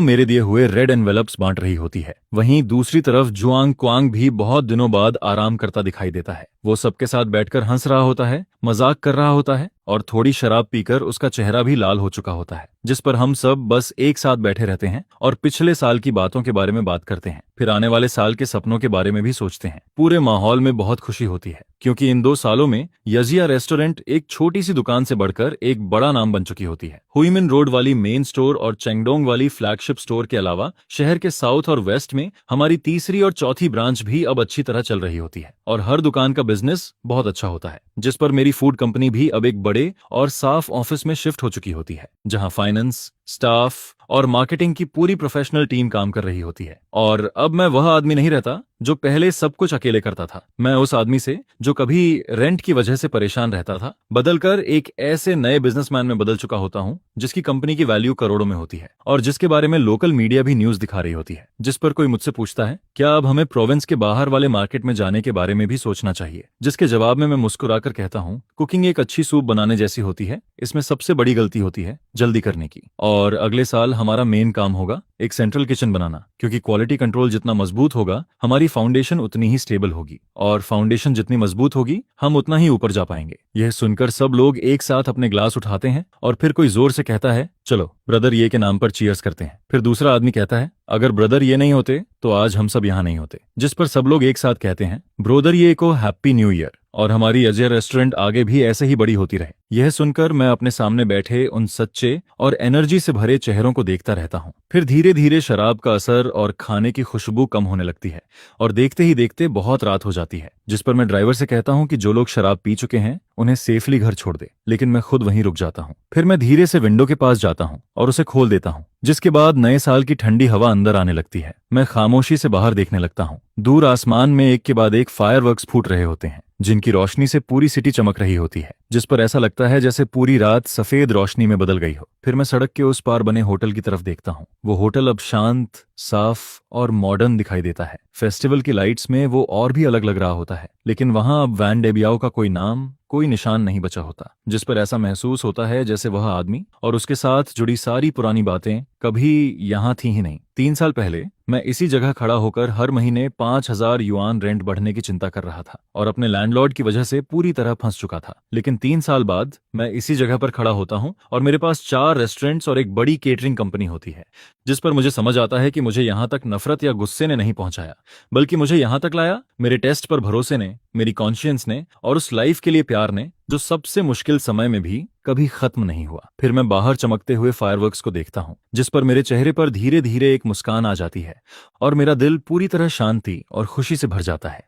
मेरे दिए हुए रेड एनवेलप्स बांट रही होती है। वहीं दूसरी तरफ जुआंग क्वांग भी बहुत दिनों बाद आराम करता दिखाई देता है। वो सबके साथ बैठकर हंस रहा होता है, मजाक कर रहा होता है, और थोड़ी शराब पीकर उसका चेहरा भी लाल हो चुका होता है, जिस पर हम सब बस एक साथ बैठे रहते हैं और पिछले साल की बातों के बारे में बात करते हैं, फिर आने वाले साल के सपनों के बारे में भी सोचते हैं। पूरे माहौल में बहुत खुशी होती है, क्योंकि इन 2 सालों में यजिया रेस्टोरेंट एक छोटी सी दुकान से बढ़कर एक बड़ा नाम बन चुकी होती है। हुईमिन रोड वाली मेन स्टोर और चेंगडोंग वाली फ्लैगशिप स्टोर के अलावा शहर के साउथ और वेस्ट में हमारी तीसरी और चौथी ब्रांच भी अब अच्छी तरह चल रही होती है, और हर दुकान का बिजनेस बहुत अच्छा होता है, जिस पर मेरी फूड कंपनी भी अब एक बड़े और साफ ऑफिस में शिफ्ट हो चुकी होती है, जहां फाइनेंस, स्टाफ और मार्केटिंग की पूरी प्रोफेशनल टीम काम कर रही होती है। और अब मैं वह आदमी नहीं रहता जो पहले सब कुछ अकेले करता था। मैं उस आदमी से, जो कभी रेंट की वजह से परेशान रहता था, बदलकर एक ऐसे नए बिजनेसमैन में बदल चुका होता हूं जिसकी कंपनी की वैल्यू करोड़ों में होती है, और जिसके बारे में लोकल मीडिया भी न्यूज दिखा रही होती है। जिस पर कोई मुझसे पूछता है क्या अब हमें प्रोविंस के बाहर वाले मार्केट में जाने के बारे में भी सोचना चाहिए, जिसके जवाब में मैं मुस्कुराकर कहता हूँ, कुकिंग एक अच्छी सूप बनाने जैसी होती है, इसमें सबसे बड़ी गलती होती है जल्दी करने की। और अगले साल हमारा मेन काम होगा एक सेंट्रल किचन बनाना, क्योंकि क्वालिटी कंट्रोल जितना मजबूत होगा हमारी फाउंडेशन उतनी ही स्टेबल होगी, और फाउंडेशन जितनी मजबूत होगी हम उतना ही ऊपर जा पाएंगे। यह सुनकर सब लोग एक साथ अपने ग्लास उठाते हैं, और फिर कोई जोर से कहता है, चलो ब्रदर ये के नाम पर चीयर्स करते हैं। फिर दूसरा आदमी कहता है, अगर ब्रदर ये नहीं होते तो आज हम सब यहाँ नहीं होते। जिस पर सब लोग एक साथ कहते हैं, ब्रोदर ये को हैप्पी न्यू ईयर, और हमारी अजय रेस्टोरेंट आगे भी ऐसे ही बड़ी होती रहे। यह सुनकर मैं अपने सामने बैठे उन सच्चे और एनर्जी से भरे चेहरों को देखता रहता हूँ। फिर धीरे धीरे शराब का असर और खाने की खुशबू कम होने लगती है, और देखते ही देखते बहुत रात हो जाती है, जिस पर मैं ड्राइवर से कहता हूँ कि जो लोग शराब पी चुके हैं उन्हें सेफली घर छोड़ दे, लेकिन मैं खुद वहीं रुक जाता हूँ। फिर मैं धीरे से विंडो के पास जाता हूँ और उसे खोल देता हूँ, जिसके बाद नए साल की ठंडी हवा अंदर आने लगती है। मैं खामोशी से बाहर देखने लगता हूँ। दूर आसमान में एक के बाद एक फायरवर्क्स फूट रहे होते हैं, जिनकी रोशनी से पूरी सिटी चमक रही होती है, जिस पर ऐसा लगता है जैसे पूरी रात सफेद रोशनी में बदल गई हो। फिर मैं सड़क के उस पार बने होटल की तरफ देखता हूँ। वो होटल अब शांत, साफ और मॉडर्न दिखाई देता है। फेस्टिवल की लाइट्स में वो और भी अलग लग रहा होता है, लेकिन वहां अब वैन डेबियाओ का कोई नाम, कोई निशान नहीं बचा होता, जिस पर ऐसा महसूस होता है जैसे वह आदमी और उसके साथ जुड़ी सारी पुरानी बातें कभी यहाँ थी ही नहीं। 3 साल पहले मैं इसी जगह खड़ा होकर हर महीने 5,000 युआन रेंट बढ़ने की चिंता कर रहा था, और अपने लैंडलॉर्ड की वजह से पूरी तरह फंस चुका था। लेकिन 3 साल बाद मैं इसी जगह पर खड़ा होता हूँ और मेरे पास 4 रेस्टोरेंट्स और एक बड़ी केटरिंग कंपनी होती है, जिस पर मुझे समझ आता है कि मुझे यहाँ तक नफरत या गुस्से ने नहीं पहुंचाया, बल्कि मुझे यहाँ तक लाया मेरे टेस्ट पर भरोसे ने, मेरी कॉन्शियंस ने, और उस लाइफ के लिए प्यार ने, जो सबसे मुश्किल समय में भी कभी खत्म नहीं हुआ। फिर मैं बाहर चमकते हुए फायरवर्क्स को देखता हूँ, जिस पर मेरे चेहरे पर धीरे धीरे एक मुस्कान आ जाती है, और मेरा दिल पूरी तरह शांति और खुशी से भर जाता है।